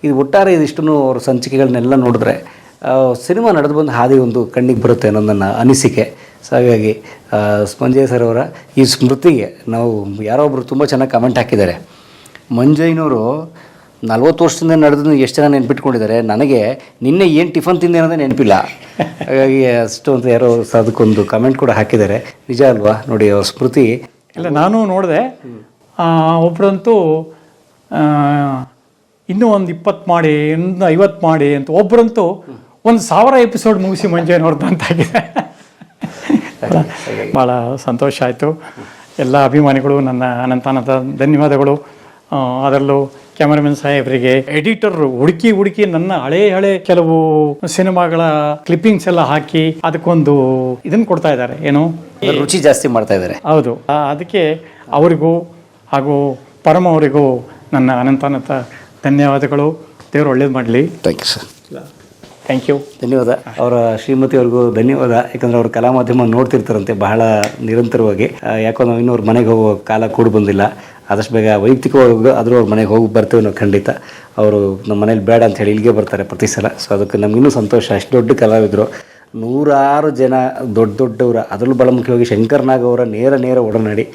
ಇದು ಒಟ್ಟಾರೆ ಇದಿಷ್ಟನ್ನು ಅವ್ರ ಸಂಚಿಕೆಗಳನ್ನೆಲ್ಲ ನೋಡಿದ್ರೆ ಸಿನಿಮಾ ನಡೆದು ಬಂದು ಹಾದಿ ಒಂದು ಕಣ್ಣಿಗೆ ಬರುತ್ತೆ ಅನ್ನೋದು ನನ್ನ ಅನಿಸಿಕೆ. ಸೊ ಹಾಗಾಗಿ ಮಂಜಯ್ಯ ಸರ್ ಅವರ ಈ ಸ್ಮೃತಿಗೆ ನಾವು ಯಾರೋ ಒಬ್ಬರು ತುಂಬ ಚೆನ್ನಾಗಿ ಕಮೆಂಟ್ ಹಾಕಿದ್ದಾರೆ. ಮಂಜಯ್ಯನವರು 40 ವರ್ಷದಿಂದ ನಡೆದು ಎಷ್ಟು ಜನ ನೆನ್ಪಿಟ್ಕೊಂಡಿದ್ದಾರೆ. ನನಗೆ ನಿನ್ನೆ ಏನು ಟಿಫನ್ ತಿಂದೆ ಅನ್ನೋದೇ ನೆನಪಿಲ್ಲ. ಹಾಗಾಗಿ ಅಷ್ಟು ಅಂತ ಯಾರೋ ಅದಕ್ಕೊಂದು ಕಮೆಂಟ್ ಕೂಡ ಹಾಕಿದ್ದಾರೆ. ನಿಜ ಅಲ್ವಾ ನೋಡಿ, ಅವ್ರ ಸ್ಮೃತಿ. ಇಲ್ಲ, ನಾನು ನೋಡಿದೆ. ಒಬ್ಬರಂತೂ ಇನ್ನೂ ಒಂದು 20 ಮಾಡಿ, ಇನ್ನು 50 ಮಾಡಿ ಅಂತ, ಒಬ್ಬರಂತೂ 1000 ಎಪಿಸೋಡ್ ಮುಗಿಸಿ ಮಂಜೇನವ್ರದ್ದು ಅಂತಾಗಿದೆ. ಭಾಳ ಸಂತೋಷ ಆಯಿತು. ಎಲ್ಲ ಅಭಿಮಾನಿಗಳು ನನ್ನ ಅನಂತ ಧನ್ಯವಾದಗಳು. ಅದರಲ್ಲೂ ಕ್ಯಾಮರಾಮನ್ ಸಾಹೇಬರಿಗೆ, ಎಡಿಟರ್ ಹುಡುಕಿ ನನ್ನ ಹಳೆ ಕೆಲವು ಸಿನಿಮಾಗಳ ಕ್ಲಿಪ್ಪಿಂಗ್ಸ್ ಎಲ್ಲ ಹಾಕಿ ಅದಕ್ಕೊಂದು ಇದನ್ನು ಕೊಡ್ತಾ ಇದ್ದಾರೆ, ಏನು ರುಚಿ ಜಾಸ್ತಿ ಮಾಡ್ತಾ ಇದ್ದಾರೆ. ಹೌದು, ಅದಕ್ಕೆ ಅವರಿಗೂ ಹಾಗೂ ಪರಮ ಅವರಿಗೂ ನನ್ನ ಅನಂತ ಧನ್ಯವಾದಗಳು. ದೇವರು ಒಳ್ಳೇದು ಮಾಡಲಿ. Thank you sir. Thank you. ಧನ್ಯವಾದ. ಅವರ ಶ್ರೀಮತಿಯವ್ರಿಗೂ ಧನ್ಯವಾದ. ಯಾಕಂದರೆ ಅವರು ಕಲಾ ಮಾಧ್ಯಮ ನೋಡ್ತಿರ್ತಾರಂತೆ ಬಹಳ ನಿರಂತರವಾಗಿ. ಯಾಕೋ ನಾವು ಇನ್ನೂ ಅವ್ರ ಮನೆಗೆ ಹೋಗೋ ಕಾಲ ಕೂಡ ಬಂದಿಲ್ಲ. ಆದಷ್ಟು ಬೇಗ ವೈಯಕ್ತಿಕವಾಗಿ ಆದರೂ ಅವ್ರ ಮನೆಗೆ ಹೋಗಿ ಬರ್ತೇವೆ ನಾವು ಖಂಡಿತ. ಅವರು ನಮ್ಮ ಮನೇಲಿ ಬೇಡ ಅಂತ ಹೇಳಿ ಇಲ್ಲಿಗೆ ಬರ್ತಾರೆ ಪ್ರತಿ ಸಲ. ಸೊ ಅದಕ್ಕೆ ನಮಗಿನ್ನೂ ಸಂತೋಷ. ಅಷ್ಟು ದೊಡ್ಡ ಕಲಾವಿದರು, 106 ಜನ ದೊಡ್ಡವರ, ಅದರಲ್ಲೂ ಭಾಳ ಮುಖ್ಯವಾಗಿ ಶಂಕರ್ನಾಗ್ ಅವರ ನೇರ ಒಡನಾಡಿ.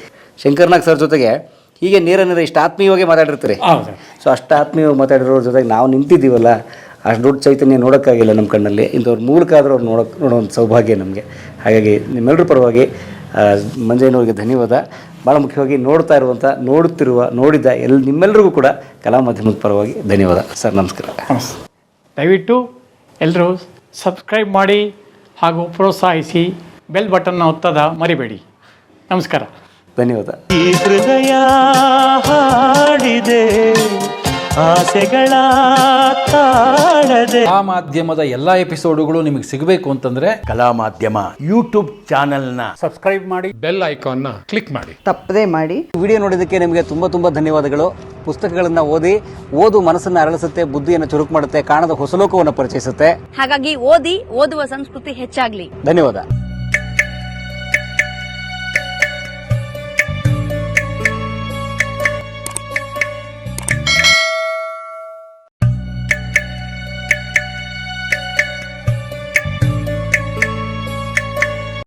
ಶಂಕರ್ನಾಗ್ ಸರ್ ಜೊತೆಗೆ ಹೀಗೆ ನೇರ ಇಷ್ಟು ಆತ್ಮೀಯವಾಗಿ ಮಾತಾಡಿರ್ತೀರಿ. ಸೊ ಅಷ್ಟು ಆತ್ಮೀಯವಾಗಿ ಮಾತಾಡಿರೋರ ಜೊತೆಗೆ ನಾವು ನಿಂತಿದ್ದೀವಲ್ಲ, ಅಷ್ಟು ದೊಡ್ಡ ಚೈತನ್ಯ ನೋಡೋಕ್ಕಾಗಿಲ್ಲ ನಮ್ಮ ಕಣ್ಣಲ್ಲಿ. ಇಂಥವ್ರ ಮೂಲಕ ಆದರೂ ಅವ್ರು ನೋಡೋವಂಥ ಸೌಭಾಗ್ಯ ನಮಗೆ. ಹಾಗಾಗಿ ನಿಮ್ಮೆಲ್ಲರ ಪರವಾಗಿ ಮಂಜಯ್ಯನವ್ರಿಗೆ ಧನ್ಯವಾದ. ಭಾಳ ಮುಖ್ಯವಾಗಿ ನೋಡಿದ ನಿಮ್ಮೆಲ್ಲರಿಗೂ ಕೂಡ ಕಲಾ ಮಾಧ್ಯಮದ ಪರವಾಗಿ ಧನ್ಯವಾದ ಸರ್. ನಮಸ್ಕಾರ. ದಯವಿಟ್ಟು ಎಲ್ಲರೂ ಸಬ್ಸ್ಕ್ರೈಬ್ ಮಾಡಿ ಹಾಗೂ ಪ್ರೋತ್ಸಾಹಿಸಿ. ಬೆಲ್ ಬಟನ್ನ ಒತ್ತದ ಮರಿಬೇಡಿ. ನಮಸ್ಕಾರ. ಧನ್ಯವಾದ. ಈ ಹೃದಯ ಹಾಡಿದೆ ಆಸೆಗಳ ತಾಳದೆ. ಕಲಾ ಮಾಧ್ಯಮದ ಎಲ್ಲ ಎಪಿಸೋಡುಗಳು ನಿಮಗೆ ಸಿಗಬೇಕು ಅಂತಂದ್ರೆ ಕಲಾ ಮಾಧ್ಯಮ ಯೂಟ್ಯೂಬ್ ಚಾನೆಲ್ನ ಸಬ್ಸ್ಕ್ರೈಬ್ ಮಾಡಿ, ಬೆಲ್ ಐಕಾನ್ನ ಕ್ಲಿಕ್ ಮಾಡಿ. ತಪ್ಪದೇ ಮಾಡಿ. ವಿಡಿಯೋ ನೋಡಿದ್ದಕ್ಕೆ ನಿಮಗೆ ತುಂಬ ಧನ್ಯವಾದಗಳು. ಪುಸ್ತಕಗಳನ್ನು ಓದು ಮನಸ್ಸನ್ನು ಅರಳಿಸುತ್ತೆ, ಬುದ್ಧಿಯನ್ನು ಚುರುಕು ಮಾಡುತ್ತೆ, ಕಾಣದ ಹೊಸ ಲೋಕವನ್ನು ಪರಿಚಯಿಸುತ್ತೆ. ಹಾಗಾಗಿ ಓದುವ ಸಂಸ್ಕೃತಿ ಹೆಚ್ಚಾಗ್ಲಿ. ಧನ್ಯವಾದ.